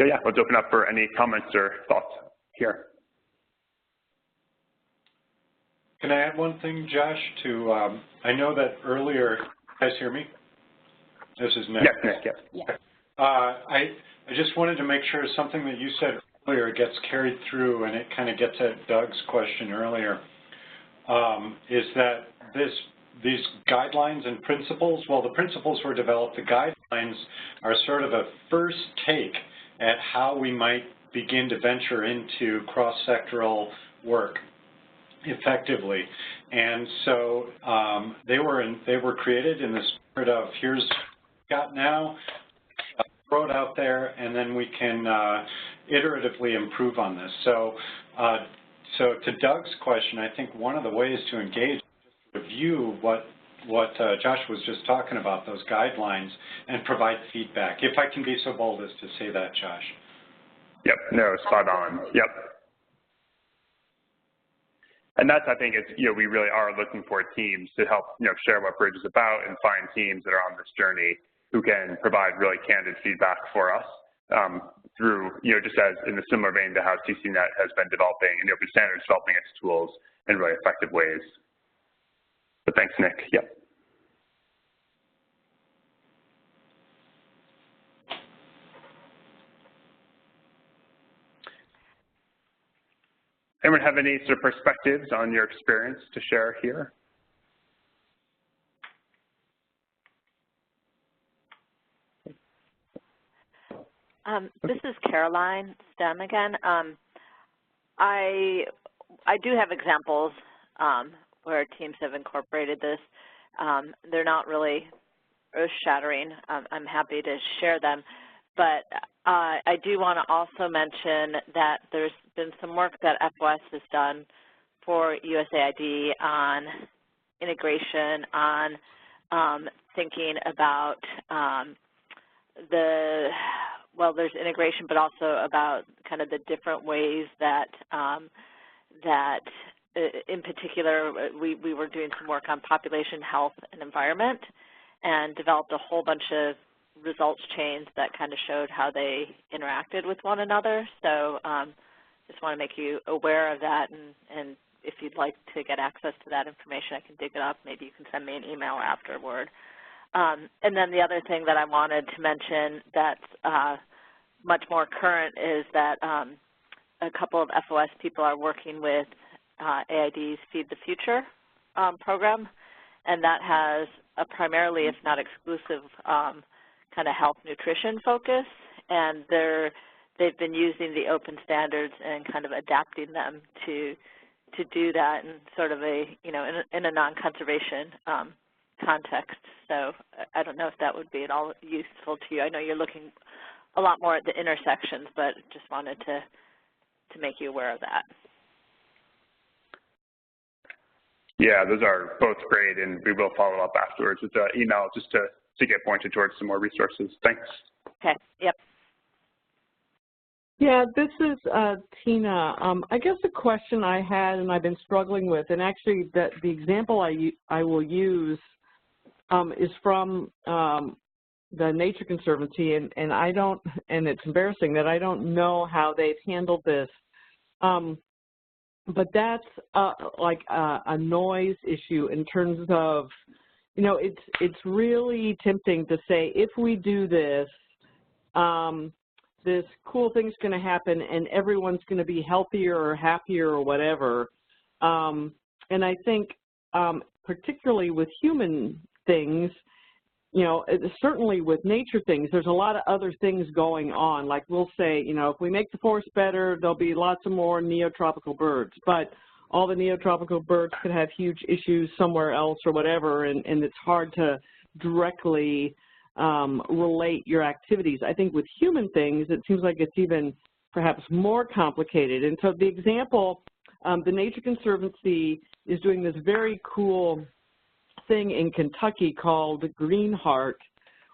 yeah, let's open up for any comments or thoughts here. Can I add one thing, Josh, to, I know that earlier, you guys hear me? This is Nick. Yes, Nick, yes. Yeah. I just wanted to make sure something that you said earlier gets carried through, and it kind of gets at Doug's question earlier, is that these guidelines and principles, well, the principles were developed, the guidelines are sort of a first take at how we might begin to venture into cross-sectoral work effectively. And so they were created in the spirit of, here's what we've got now, throw it out there, and then we can iteratively improve on this. So to Doug's question, I think one of the ways to engage, review what Josh was just talking about, those guidelines, and provide feedback, if I can be so bold as to say that, Josh. Yep, no, spot on, yep. And that's, I think, it's, we really are looking for teams to help, share what Bridge is about and find teams that are on this journey who can provide really candid feedback for us through, just as in a similar vein to how CCNet has been developing and Open Standards developing its tools in really effective ways. But thanks, Nick. Yep. Anyone have any sort of perspectives on your experience to share here? This is Caroline Stem again. I do have examples where teams have incorporated this. They're not really earth-shattering. I'm happy to share them. But I do want to also mention that there's been some work that FOS has done for USAID on integration, on thinking about there's integration, but also about kind of the different ways that in particular, we were doing some work on population health and environment and developed a whole bunch of results chains that kind of showed how they interacted with one another. So just want to make you aware of that, and if you'd like to get access to that information, I can dig it up. Maybe you can send me an email afterward. And then the other thing that I wanted to mention that's much more current is that a couple of FOS people are working with AID's Feed the Future program, and that has a primarily, if not exclusive, kind of health nutrition focus, and they've been using the open standards and kind of adapting them to do that in sort of a, in a non-conservation context. So I don't know if that would be at all useful to you. I know you're looking a lot more at the intersections, but just wanted to make you aware of that. Yeah, those are both great, and we will follow up afterwards with an email just to get pointed towards some more resources. Thanks. Okay, yep. Yeah, this is Tina. I guess the question I had and I've been struggling with, and actually the example I will use is from the Nature Conservancy, and it's embarrassing that I don't know how they've handled this. But that's like a noise issue in terms of, it's really tempting to say, if we do this, this cool thing's going to happen and everyone's going to be healthier or happier or whatever. And I think particularly with human things, certainly with nature things, there's a lot of other things going on. Like we'll say, if we make the forest better, there'll be lots of more neotropical birds. But all the neotropical birds could have huge issues somewhere else or whatever, and it's hard to directly relate your activities. I think with human things, it seems like it's even perhaps more complicated. And so the example, the Nature Conservancy is doing this very cool thing in Kentucky called Green Heart,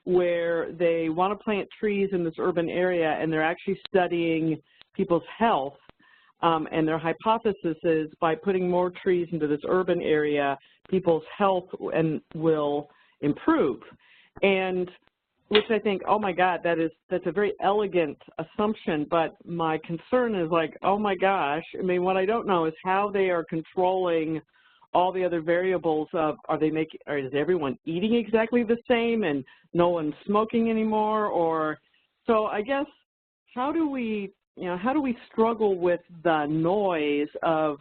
where they want to plant trees in this urban area, and they're actually studying people's health And their hypothesis is by putting more trees into this urban area, people's health will improve. And which I think, oh my God, that's a very elegant assumption, but my concern is like, oh my gosh, I mean, what I don't know is how they are controlling all the other variables of, is everyone eating exactly the same and no one's smoking anymore? Or, so I guess, how do we struggle with the noise of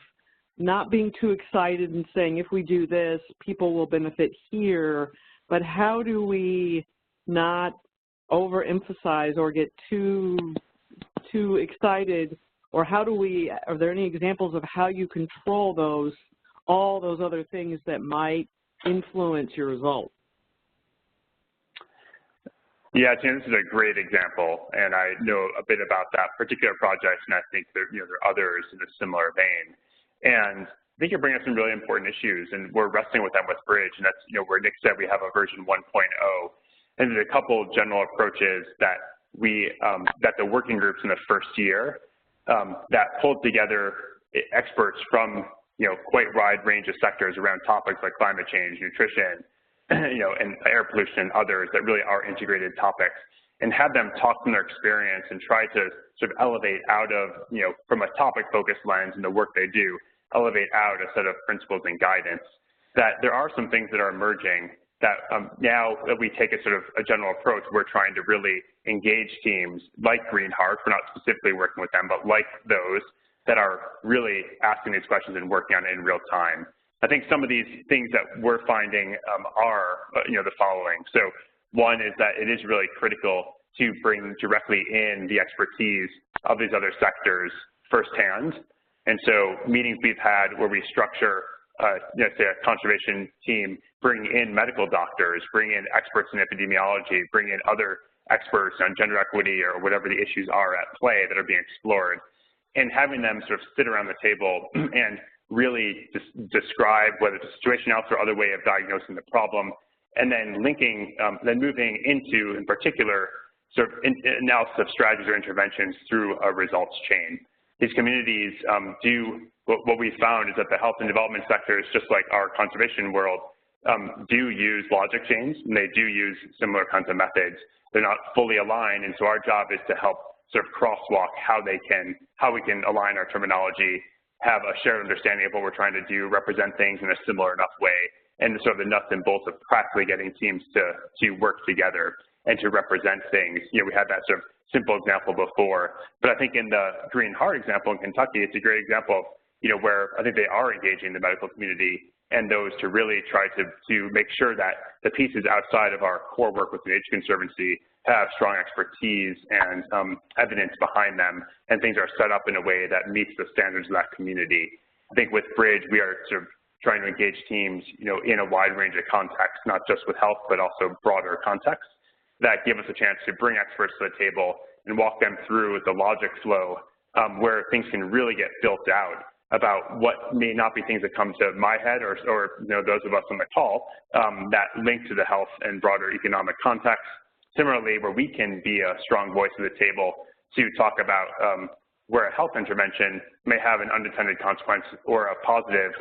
not being too excited and saying, if we do this, people will benefit here, but how do we not overemphasize or get too excited, or are there any examples of how you control all those other things that might influence your result? Yeah, Jan, this is a great example, and I know a bit about that particular project, and I think there are others in a similar vein. And I think you're bringing up some really important issues, and we're wrestling with them with Bridge, and that's where Nick said we have a version 1.0, and there's a couple of general approaches that that the working groups in the first year that pulled together experts from quite wide range of sectors around topics like climate change, nutrition, and air pollution and others that really are integrated topics, and have them talk from their experience and try to sort of elevate out of, from a topic-focused lens in the work they do, elevate out a set of principles and guidance. That there are some things that are emerging that now that we take a sort of a general approach, we're trying to really engage teams like Green Heart. We're not specifically working with them, but like those that are really asking these questions and working on it in real time. I think some of these things that we're finding are, the following. So one is that it is really critical to bring directly in the expertise of these other sectors firsthand. And so meetings we've had where we structure, say a conservation team, bring in medical doctors, bring in experts in epidemiology, bring in other experts on gender equity or whatever the issues are at play that are being explored, and having them sort of sit around the table and really describe whether it's a situation else or other way of diagnosing the problem, and then linking, then moving into, in particular, sort of analysis of strategies or interventions through a results chain. These communities what we found is that the health and development sectors, just like our conservation world, do use logic chains, and they do use similar kinds of methods. They're not fully aligned, and so our job is to help sort of crosswalk how we can align our terminology, have a shared understanding of what we're trying to do, represent things in a similar enough way, and sort of the nuts and bolts of practically getting teams to work together and to represent things. We had that sort of simple example before, but I think in the Green Heart example in Kentucky, it's a great example of, where I think they are engaging the medical community and those to really try to make sure that the pieces outside of our core work with the Nature Conservancy have strong expertise and evidence behind them, and things are set up in a way that meets the standards of that community. I think with Bridge, we are sort of trying to engage teams, in a wide range of contexts, not just with health, but also broader contexts that give us a chance to bring experts to the table and walk them through the logic flow where things can really get built out about what may not be things that come to my head or those of us on the call that link to the health and broader economic context. Similarly, where we can be a strong voice at the table to talk about where a health intervention may have an unintended consequence or a positive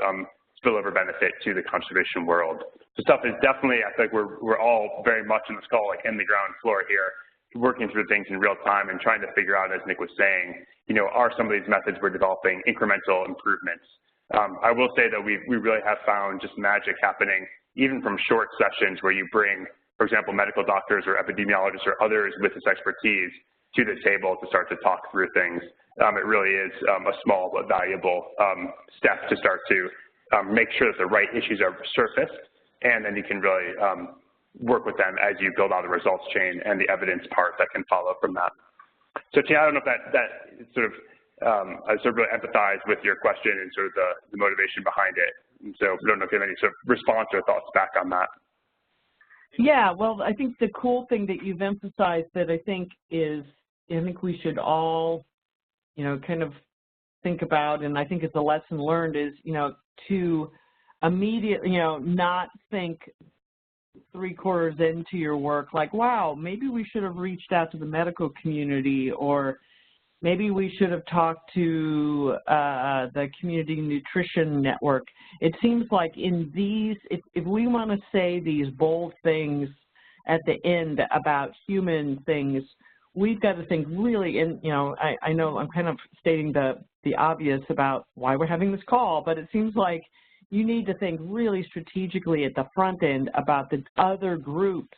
spillover benefit to the conservation world. So stuff is definitely, I think we're all very much in this call, like in the ground floor here, working through things in real time and trying to figure out, as Nick was saying, are some of these methods we're developing incremental improvements. I will say that we really have found just magic happening, even from short sessions where you bring, for example, medical doctors or epidemiologists or others with this expertise to the table to start to talk through things. It really is a small but valuable step to start to make sure that the right issues are surfaced, and then you can really work with them as you build out the results chain and the evidence part that can follow from that. So, Tina, I don't know if that sort of, I sort of really empathize with your question and sort of the motivation behind it. And so I don't know if you have any sort of response or thoughts back on that. Yeah, well, I think the cool thing that you've emphasized that I think we should all, kind of think about, and I think it's a lesson learned is, to immediately, not think 3/4 into your work like, wow, maybe we should have reached out to the medical community, or, Maybe we should have talked to the Community Nutrition Network. It seems like in these, if we want to say these bold things at the end about human things, we've got to think really, and I know I'm kind of stating the obvious about why we're having this call, but it seems like you need to think really strategically at the front end about the other groups,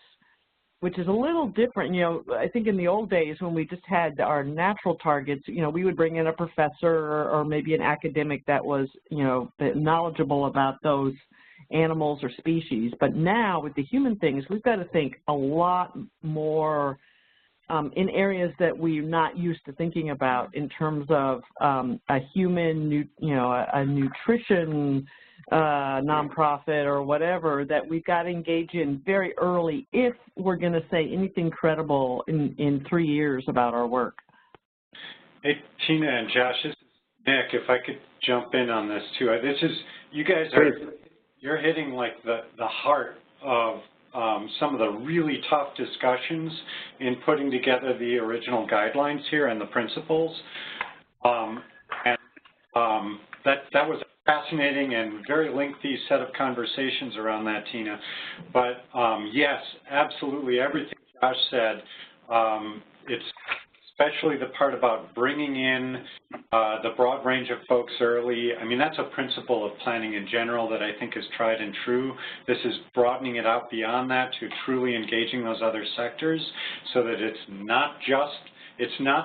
which is a little different. I think in the old days when we just had our natural targets, we would bring in a professor or maybe an academic that was, knowledgeable about those animals or species. But now with the human things, we've got to think a lot more in areas that we're not used to thinking about in terms of a human, a nutrition nonprofit or whatever that we've got to engage in very early if we're going to say anything credible in 3 years about our work. Hey, Tina and Josh, this is Nick. If I could jump in on this too. You guys you're hitting like the heart of some of the really tough discussions in putting together the original guidelines here and the principles. That was a fascinating and very lengthy set of conversations around that, Tina. But yes, absolutely everything Josh said, it's especially the part about bringing in the broad range of folks early. I mean, that's a principle of planning in general that I think is tried and true. This is broadening it out beyond that to truly engaging those other sectors so that it's not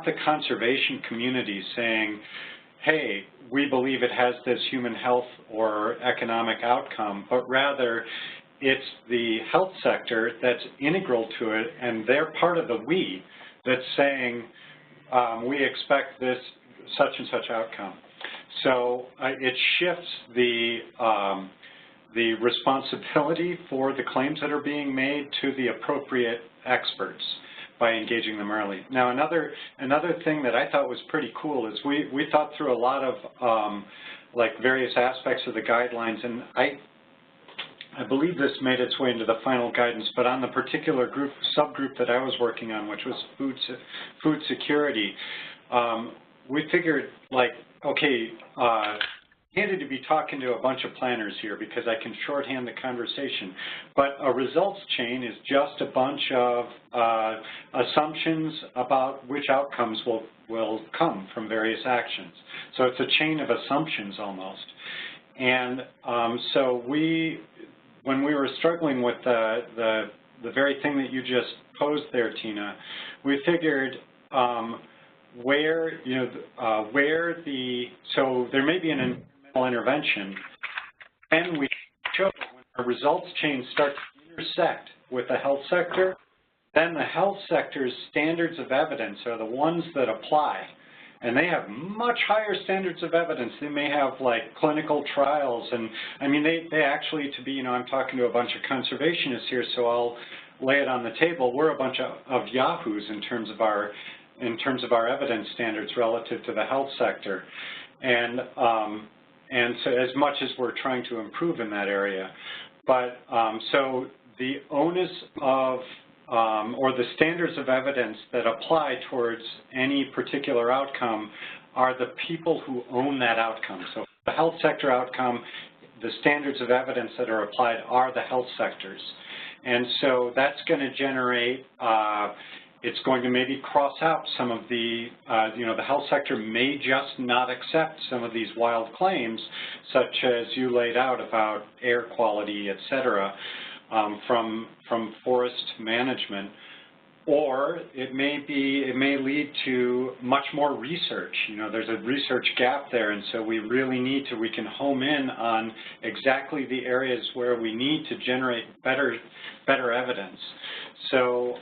the conservation community saying, hey, we believe it has this human health or economic outcome, but rather it's the health sector that's integral to it, and they're part of the we that's saying we expect this such and such outcome. So it shifts the responsibility for the claims that are being made to the appropriate experts by engaging them early. Now, another thing that I thought was pretty cool is we thought through a lot of like various aspects of the guidelines, and I believe this made its way into the final guidance, but on the particular subgroup that I was working on, which was food security, we figured like, okay, handy to be talking to a bunch of planners here because I can shorthand the conversation. But a results chain is just a bunch of assumptions about which outcomes will come from various actions. So it's a chain of assumptions almost. And so when we were struggling with the very thing that you just posed there, Tina, we figured so there may be an environmental intervention, and we showed when our results chain starts to intersect with the health sector, then the health sector's standards of evidence are the ones that apply. And they have much higher standards of evidence. They may have like clinical trials, and I mean they actually, to be, I'm talking to a bunch of conservationists here, so I'll lay it on the table. We're a bunch of yahoos in terms of our evidence standards relative to the health sector, and so as much as we're trying to improve in that area, but so the onus of or the standards of evidence that apply towards any particular outcome are the people who own that outcome. So the health sector outcome, the standards of evidence that are applied are the health sectors. And so that's going to generate, it's going to maybe cross out some of the, the health sector may just not accept some of these wild claims, such as you laid out about air quality, et cetera. From forest management, or it may lead to much more research. There's a research gap there, and so we really we can home in on exactly the areas where we need to generate better evidence. So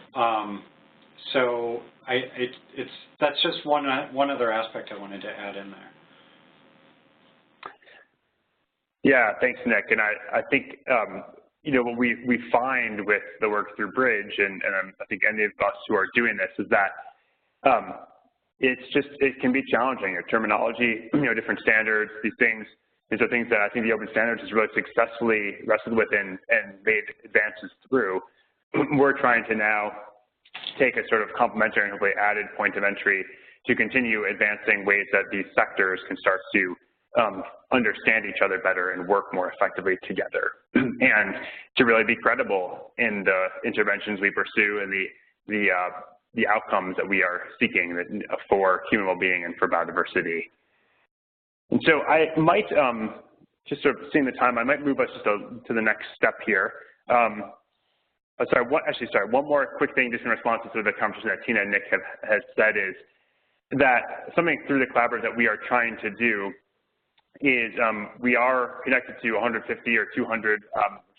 that's just one other aspect I wanted to add in there. Yeah, thanks, Nick. And I think what we find with the work through Bridge, and I think any of us who are doing this, is that it can be challenging. Terminology, different standards, these things. These are things that I think the Open Standards has really successfully wrestled with and made advances through. We're trying to now take a sort of complementary and hopefully added point of entry to continue advancing ways that these sectors can start to understand each other better and work more effectively together, and to really be credible in the interventions we pursue and the outcomes that we are seeking for human well-being and for biodiversity. And so I might, just sort of seeing the time, I might move us just to the next step here. One more quick thing just in response to the conversation that Tina and Nick has said is that something through the collaborative that we are trying to do is we are connected to 150 or 200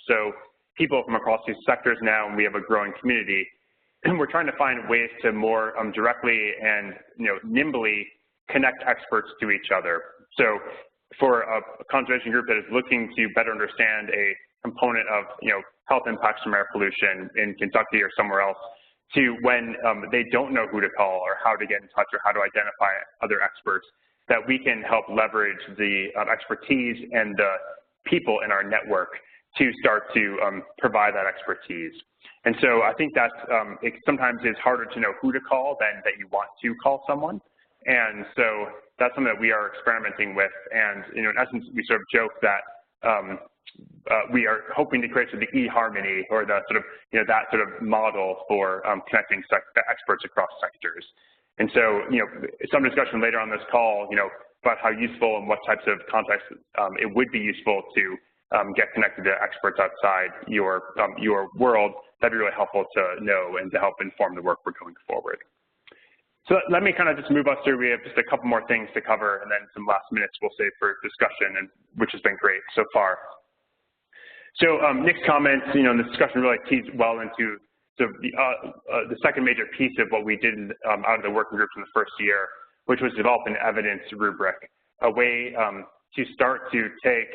so people from across these sectors now, and we have a growing community. And we're trying to find ways to more directly and nimbly connect experts to each other. So for a conservation group that is looking to better understand a component of health impacts from air pollution in Kentucky or somewhere else, to when they don't know who to call or how to get in touch or how to identify other experts, that we can help leverage the expertise and the people in our network to start to provide that expertise. And so I think that's, it sometimes is harder to know who to call than that you want to call someone. And so that's something that we are experimenting with. And in essence, we sort of joke that we are hoping to create sort of the e-harmony, or the sort of, that sort of model for connecting experts across sectors. And so, some discussion later on this call, about how useful and what types of contexts it would be useful to get connected to experts outside your world. That'd be really helpful to know and to help inform the work we're going forward. So let me kind of just move us through. We have just a couple more things to cover, and then some last minutes we'll save for discussion, and which has been great so far. So Nick's comments, in the discussion really tees well into the second major piece of what we did out of the working groups in the first year, which was develop an evidence rubric, a way to start to take,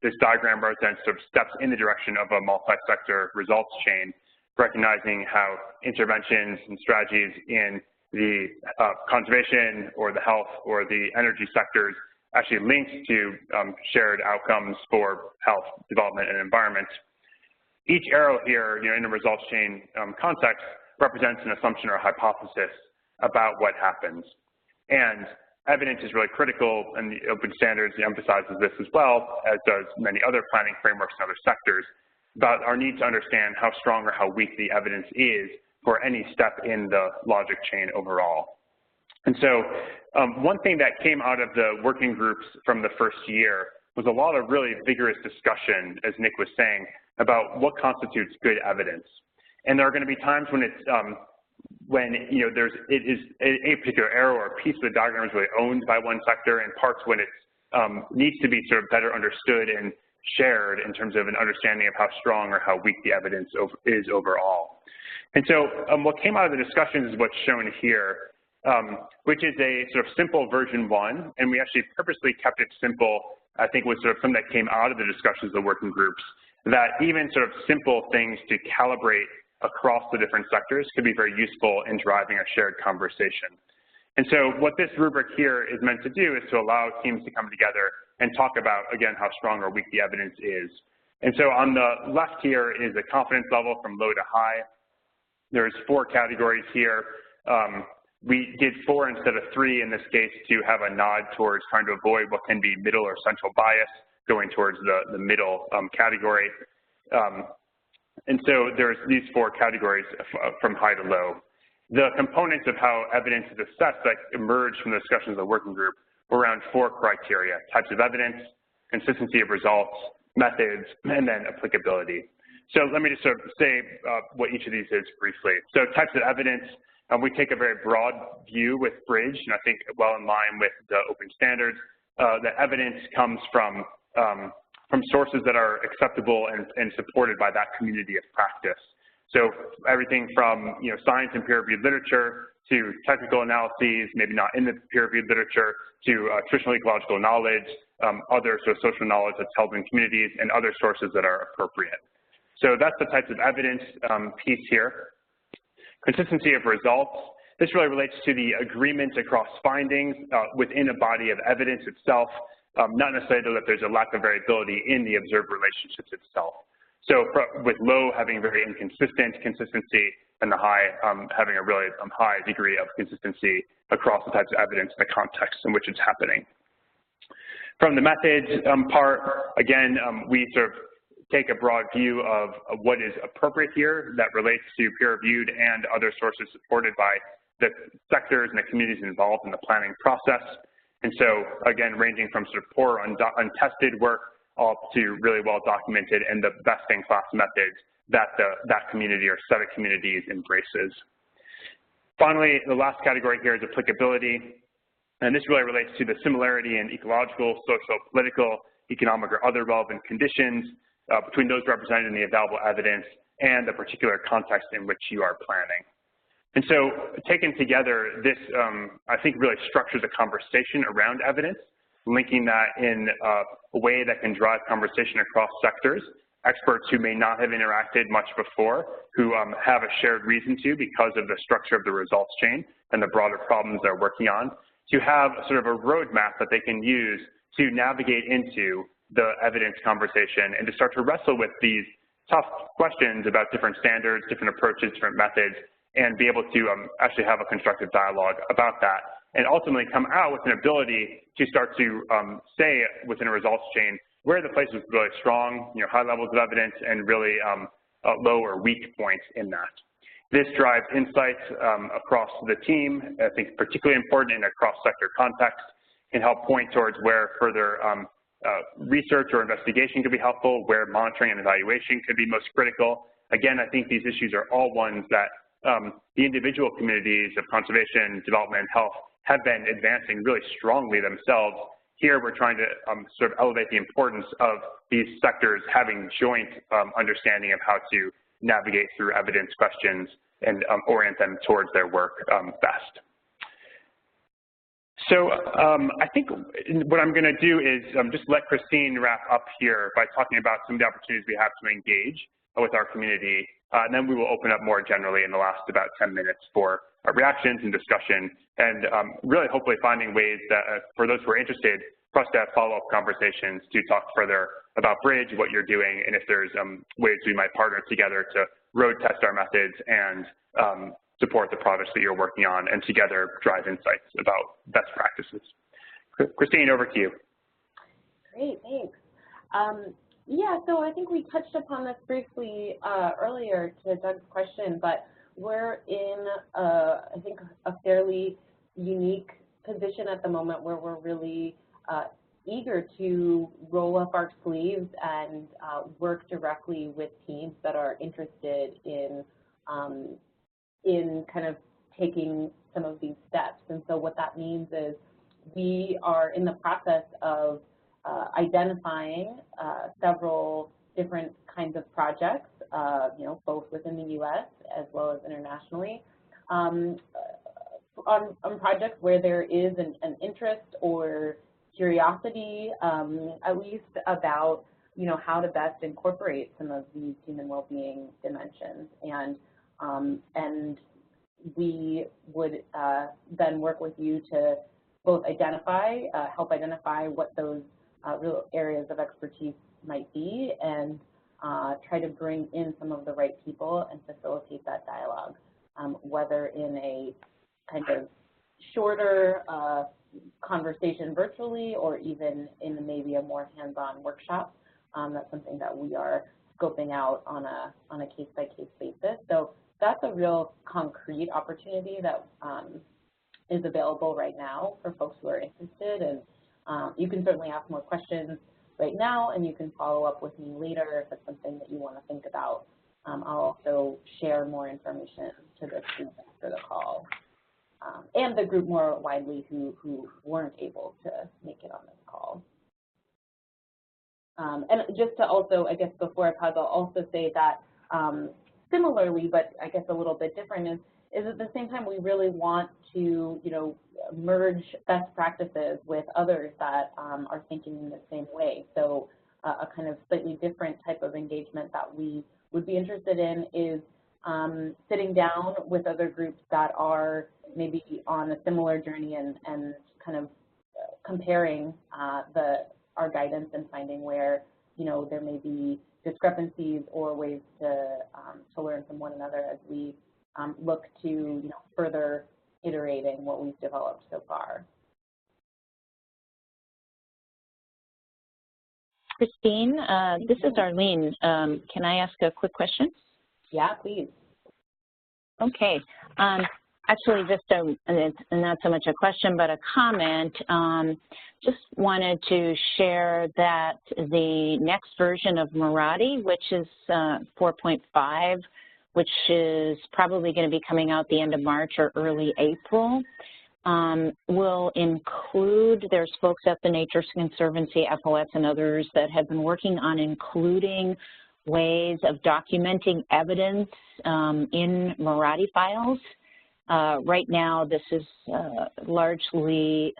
this diagram represents sort of steps in the direction of a multi-sector results chain, recognizing how interventions and strategies in the conservation or the health or the energy sectors actually linked to shared outcomes for health, development, and environment. Each arrow here, in a results chain context, represents an assumption or a hypothesis about what happens. And evidence is really critical, and the Open Standards emphasizes this as well, as does many other planning frameworks in other sectors, about our need to understand how strong or how weak the evidence is for any step in the logic chain overall. And so one thing that came out of the working groups from the first year was a lot of really vigorous discussion, as Nick was saying, about what constitutes good evidence. And there are going to be times when it's it is a particular arrow or a piece of the diagram is really owned by one sector, and parts when it needs to be sort of better understood and shared in terms of an understanding of how strong or how weak the evidence is overall. And so what came out of the discussions is what's shown here, which is a sort of simple version 1, and we actually purposely kept it simple. I think was sort of something that came out of the discussions of the working groups, that even sort of simple things to calibrate across the different sectors could be very useful in driving a shared conversation. And so what this rubric here is meant to do is to allow teams to come together and talk about, again, how strong or weak the evidence is. And so on the left here is the confidence level from low to high. There's 4 categories here. We did 4 instead of 3 in this case to have a nod towards trying to avoid what can be middle or central bias, going towards the middle category. And so there's these 4 categories from high to low. The components of how evidence is assessed that emerged from the discussions of the working group were around 4 criteria: types of evidence, consistency of results, methods, and then applicability. So let me just sort of say what each of these is briefly. So types of evidence, we take a very broad view with BRIDGE, and I think well in line with the Open Standards. The evidence comes from sources that are acceptable and supported by that community of practice. So everything from science and peer-reviewed literature to technical analyses, maybe not in the peer-reviewed literature, to traditional ecological knowledge, other sort of social knowledge that's held in communities, and other sources that are appropriate. So that's the types of evidence piece here. Consistency of results. This really relates to the agreement across findings within a body of evidence itself, not necessarily that there's a lack of variability in the observed relationships itself. So with low having very inconsistent consistency, and the having a really high degree of consistency across the types of evidence and the context in which it's happening. From the methods part, again, we sort of take a broad view of what is appropriate here that relates to peer-reviewed and other sources supported by the sectors and the communities involved in the planning process. And so, again, ranging from sort of poor, untested work all up to really well-documented and the best-in-class methods that that community or set of communities embraces. Finally, the last category here is applicability. And this really relates to the similarity in ecological, social, political, economic, or other relevant conditions between those represented in the available evidence and the particular context in which you are planning. And so taken together, this, I think, really structures a conversation around evidence, linking that in a way that can drive conversation across sectors, experts who may not have interacted much before, who have a shared reason to because of the structure of the results chain and the broader problems they're working on, to have sort of a roadmap that they can use to navigate into the evidence conversation and to start to wrestle with these tough questions about different standards, different approaches, different methods, and be able to actually have a constructive dialogue about that, and ultimately come out with an ability to start to say within a results chain where the place is really strong, high levels of evidence, and really low or weak points in that. This drives insights across the team. I think particularly important in a cross-sector context, can help point towards where further research or investigation could be helpful, where monitoring and evaluation could be most critical. Again, I think these issues are all ones that the individual communities of conservation, development, and health have been advancing really strongly themselves. Here, we're trying to sort of elevate the importance of these sectors having joint understanding of how to navigate through evidence questions and orient them towards their work best. So I think what I'm going to do is just let Christine wrap up here by talking about some of the opportunities we have to engage with our community. And then we will open up more generally in the last about 10 minutes for reactions and discussion, and really hopefully finding ways that for those who are interested, for us to have follow-up conversations to talk further about Bridge, what you're doing, and if there's ways we might partner together to road test our methods and support the projects that you're working on, and together drive insights about best practices. Christine, over to you. Great, thanks. Yeah, so I think we touched upon this briefly earlier to Doug's question, but we're in, I think, a fairly unique position at the moment where we're really eager to roll up our sleeves and work directly with teams that are interested in kind of taking some of these steps. And so what that means is we are in the process of identifying several different kinds of projects, both within the U.S. as well as internationally, on projects where there is an interest or curiosity, at least about how to best incorporate some of these human well-being dimensions, and we would then work with you to both identify, help identify what those real areas of expertise might be, and try to bring in some of the right people and facilitate that dialogue, whether in a kind of shorter conversation virtually or even in maybe a more hands-on workshop. That's something that we are scoping out on a case-by-case basis. So that's a real concrete opportunity that is available right now for folks who are interested. And you can certainly ask more questions right now, and you can follow up with me later if it's something that you want to think about. I'll also share more information to the group after the call, and the group more widely who weren't able to make it on this call. And just to also, I guess before I pause, I'll also say that similarly, but I guess a little bit different, is at the same time we really want to, merge best practices with others that are thinking in the same way. So a kind of slightly different type of engagement that we would be interested in is sitting down with other groups that are maybe on a similar journey and kind of comparing our guidance and finding where there may be discrepancies or ways to learn from one another as we look to further iterating what we've developed so far. Christine, this is Arlene. Can I ask a quick question? Yeah, please. Okay. Actually, just not so much a question, but a comment. Just wanted to share that the next version of Marathi, which is 4.5, which is probably going to be coming out the end of March or early April, will include, there's folks at the Nature Conservancy, FOS, and others that have been working on including ways of documenting evidence in Marathi files. Right now, this is largely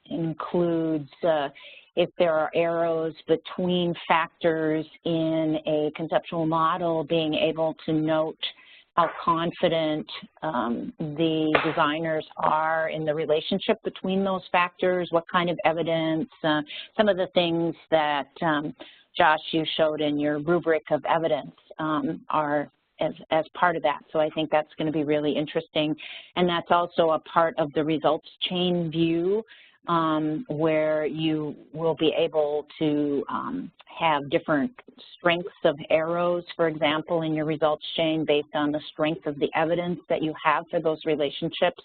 includes if there are arrows between factors in a conceptual model, being able to note how confident the designers are in the relationship between those factors, what kind of evidence, some of the things that Josh, you showed in your rubric of evidence are as part of that. So I think that's going to be really interesting. And that's also a part of the results chain view where you will be able to have different strengths of arrows, for example, in your results chain based on the strength of the evidence that you have for those relationships,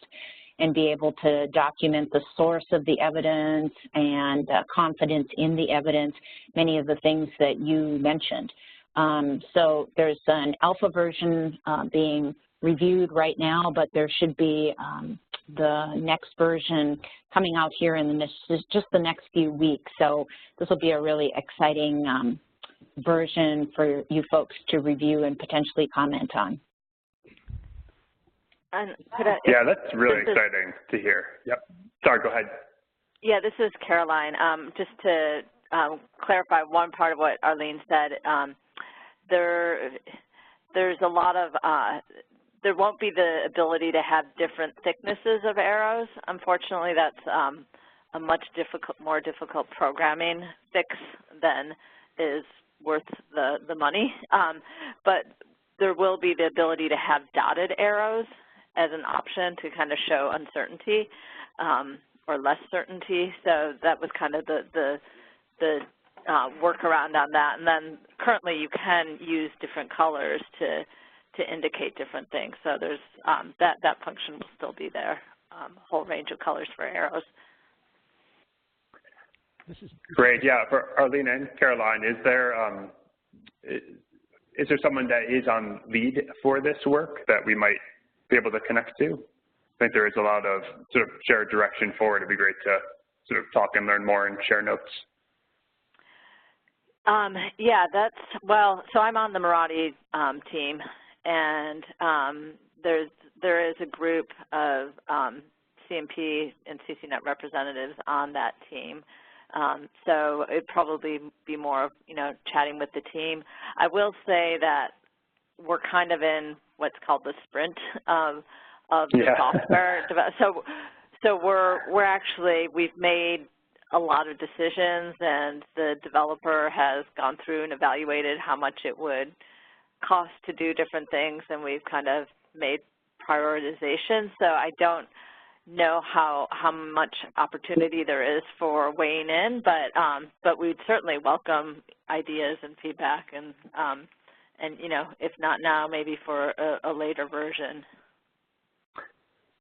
and be able to document the source of the evidence and confidence in the evidence, many of the things that you mentioned. So there's an alpha version being reviewed right now, but there should be the next version coming out here in just the next few weeks. So this will be a really exciting version for you folks to review and potentially comment on. And yeah, that's really exciting to hear. Yep. Sorry, go ahead. Yeah, this is Caroline. Just to clarify one part of what Arlene said, there's a lot of, there won't be the ability to have different thicknesses of arrows. Unfortunately, that's a much more difficult programming fix than is worth the money. But there will be the ability to have dotted arrows as an option to kind of show uncertainty or less certainty. So that was kind of the workaround on that. And then currently you can use different colors to indicate different things. So there's that function will still be there, a whole range of colors for arrows. Great. Yeah, for Arlene and Caroline, is there someone that is on lead for this work that we might be able to connect to? I think there is a lot of sort of shared direction forward. It'd be great to sort of talk and learn more and share notes. Yeah, well, so I'm on the Marathi team, and there is a group of CMP and CCNet representatives on that team. So it'd probably be more of, chatting with the team. I will say that we're kind of in what's called the sprint of the software. So we've made a lot of decisions, and the developer has gone through and evaluated how much it would cost to do different things, and we've kind of made prioritization. So I don't know how much opportunity there is for weighing in, but we'd certainly welcome ideas and feedback, and if not now, maybe for a later version.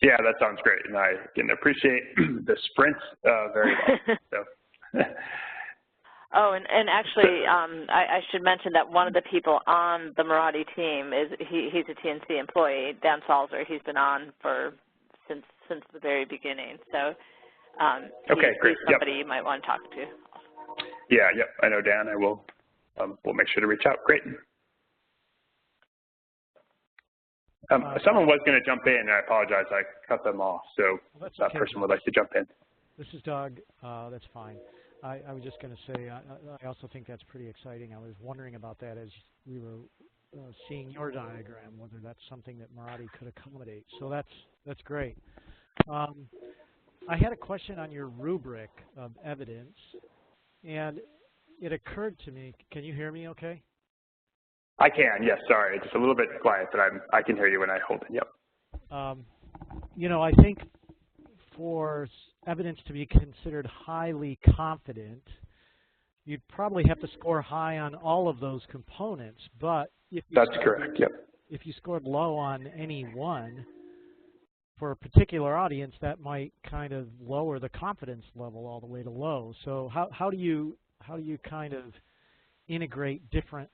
Yeah, that sounds great, and I can appreciate the sprint very well. So. Oh, and actually, I should mention that one of the people on the Marathi team he's a TNC employee, Dan Salzer. He's been on since the very beginning. So okay, great. He's somebody you might want to talk to. Yeah, yep. I know Dan. I will. We'll make sure to reach out. Great. Someone was going to jump in, and I apologize. I cut them off. So that person would like to jump in. This is Doug. That's fine. I was just going to say, I also think that's pretty exciting. I was wondering about that as we were seeing your diagram, whether that's something that Marathi could accommodate. So that's great. I had a question on your rubric of evidence, and it occurred to me. Can you hear me okay? I can, yes, sorry. It's just a little bit quiet, but I can hear you when I hold it, yep. You know, I think for evidence to be considered highly confident, you'd probably have to score high on all of those components. But if you That's correct, yep. If you scored low on any one, for a particular audience, that might kind of lower the confidence level all the way to low. So how do you kind of integrate different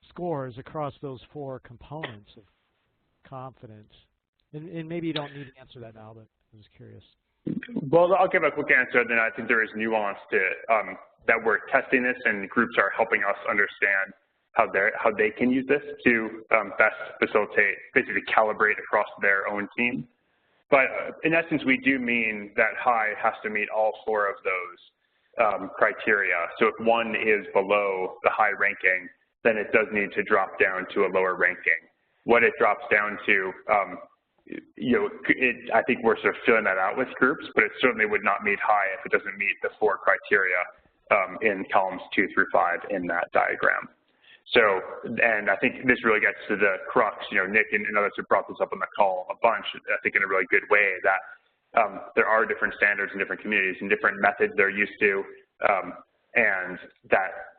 scores across those 4 components of confidence? And maybe you don't need to answer that now, but I was curious. Well, I'll give a quick answer, then I think there is nuance to that we're testing this, and groups are helping us understand how they can use this to best facilitate, basically calibrate across their own team. But in essence, we do mean that high has to meet all 4 of those criteria. So if one is below the high ranking, then it does need to drop down to a lower ranking. What it drops down to, I think we're sort of filling that out with groups, but it certainly would not meet high if it doesn't meet the 4 criteria in columns 2 through 5 in that diagram. So, and I think this really gets to the crux, Nick and others have brought this up on the call a bunch, I think in a really good way, that there are different standards in different communities and different methods they're used to, and that,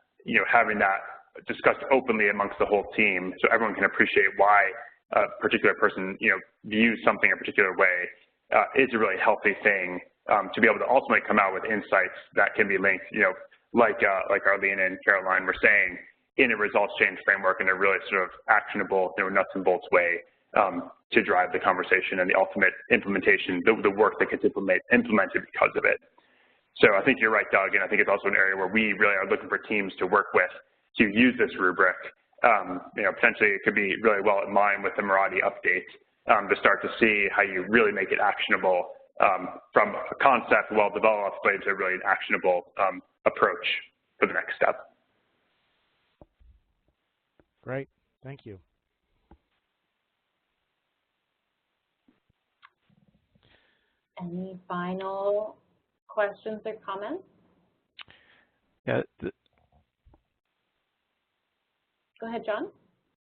having that discussed openly amongst the whole team so everyone can appreciate why a particular person, views something a particular way is a really healthy thing to be able to ultimately come out with insights that can be linked, like Arlene and Caroline were saying, in a results change framework in a really sort of actionable, nuts and bolts way to drive the conversation and the ultimate implementation, the work that gets implemented because of it. So I think you're right, Doug, and I think it's also an area where we really are looking for teams to work with to use this rubric. Potentially it could be really well in line with the Marathi update to start to see how you really make it actionable from a concept well developed, but it's a really actionable approach for the next step. Great, thank you. Any final questions or comments? Yeah. Go ahead, John.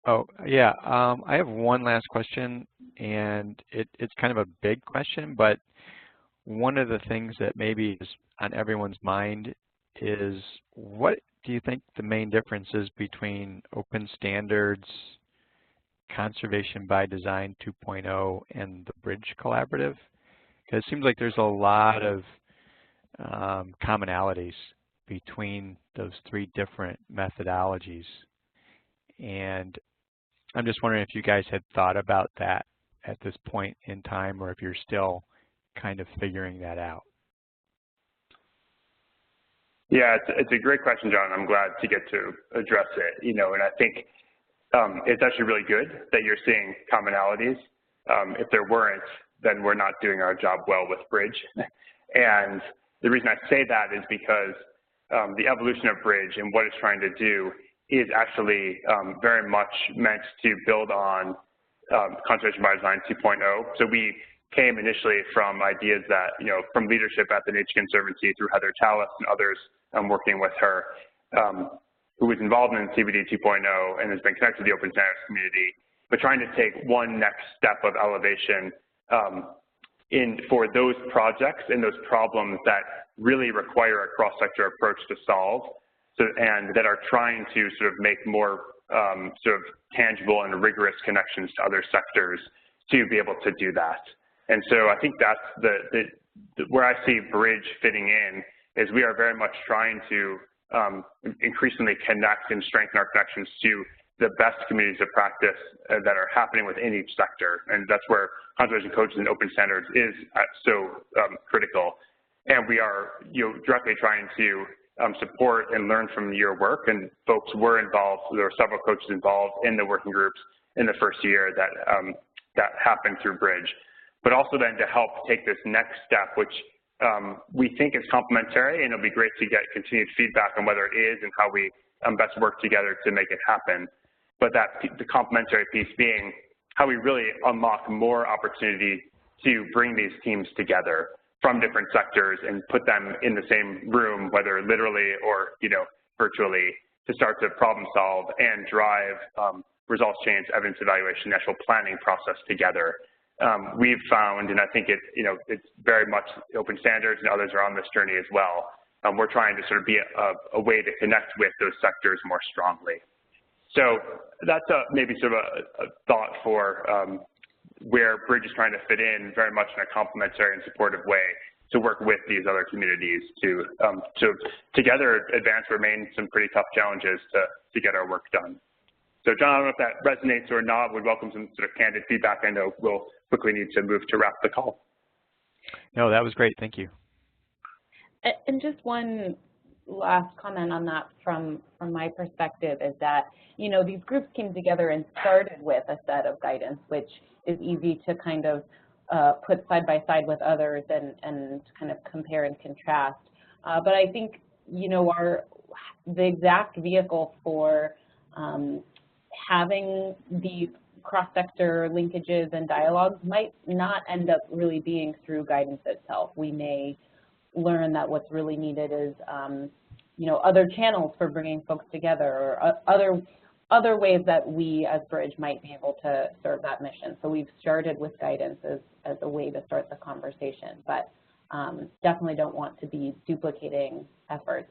Oh, yeah. I have one last question, and it's kind of a big question, but one of the things that maybe is on everyone's mind is, what do you think the main difference is between Open Standards, Conservation by Design 2.0, and the Bridge Collaborative? Because it seems like there's a lot of commonalities between those 3 different methodologies. And I'm just wondering if you guys had thought about that at this point in time, or if you're still kind of figuring that out. Yeah, it's a great question, John. I'm glad to get to address it. And I think it's actually really good that you're seeing commonalities. If there weren't, then we're not doing our job well with Bridge. And the reason I say that is because the evolution of Bridge and what it's trying to do is actually very much meant to build on Conservation by Design 2.0. So we came initially from ideas that, from leadership at the Nature Conservancy through Heather Tallis and others working with her, who was involved in CBD 2.0 and has been connected to the open standards community, but trying to take one next step of elevation for those projects and those problems that really require a cross-sector approach to solve, and that are trying to sort of make more sort of tangible and rigorous connections to other sectors to be able to do that. And so I think that's where I see Bridge fitting in, is we are very much trying to increasingly connect and strengthen our connections to the best communities of practice that are happening within each sector. And that's where conservation coaches and open standards is so critical. And we are directly trying to support and learn from your work, and folks were involved. There were several coaches involved in the working groups in the first year that happened through Bridge, but also then to help take this next step, which we think is complementary, and it'll be great to get continued feedback on whether it is and how we best work together to make it happen. But the complementary piece being how we really unlock more opportunity to bring these teams together from different sectors and put them in the same room, whether literally or virtually, to start to problem solve and drive results change, evidence evaluation, national planning process together. We've found, and I think it's very much open standards, and others are on this journey as well. We're trying to sort of be a way to connect with those sectors more strongly. So that's maybe sort of a thought for where BRIDGE is trying to fit in very much in a complementary and supportive way to work with these other communities to together advance remain some pretty tough challenges to get our work done. So John, I don't know if that resonates or not. Would welcome some sort of candid feedback. I know we'll quickly need to move to wrap the call. No, that was great. Thank you. And just one last comment on that from my perspective is that, these groups came together and started with a set of guidance, which is easy to kind of put side by side with others and kind of compare and contrast. But I think, the exact vehicle for having these cross-sector linkages and dialogues might not end up really being through guidance itself. We may learn that what's really needed is, other channels for bringing folks together, or other ways that we as BRIDGE might be able to serve that mission. So we've started with guidance as a way to start the conversation, but definitely don't want to be duplicating efforts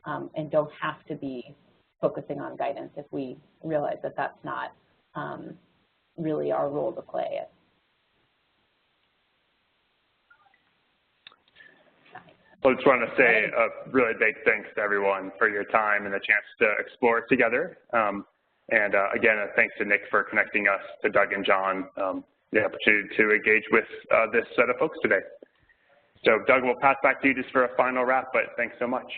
and don't have to be focusing on guidance if we realize that that's not really our role to play. Well, I just want to say a really big thanks to everyone for your time and the chance to explore it together. And again, thanks to Nick for connecting us to Doug and John, the opportunity to engage with this set of folks today. So Doug, we'll pass back to you just for a final wrap, but thanks so much.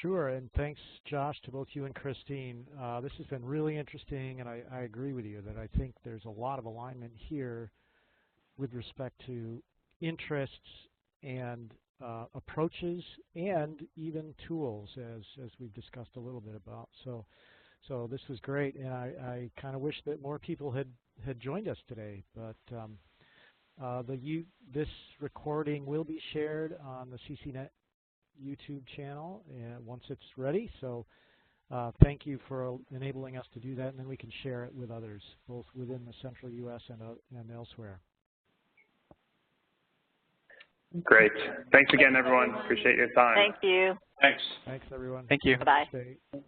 Sure, and thanks, Josh, to both you and Christine. This has been really interesting, and I agree with you that I think there's a lot of alignment here with respect to interests and approaches and even tools, as we've discussed a little bit about. So this was great, and I kind of wish that more people had joined us today. But this recording will be shared on the CCNet YouTube channel once it's ready. So thank you for enabling us to do that, and then we can share it with others, both within the central U.S. and elsewhere. Great. Thanks again, everyone. Appreciate your time. Thank you. Thanks. Thanks, everyone. Thank you. Bye-bye.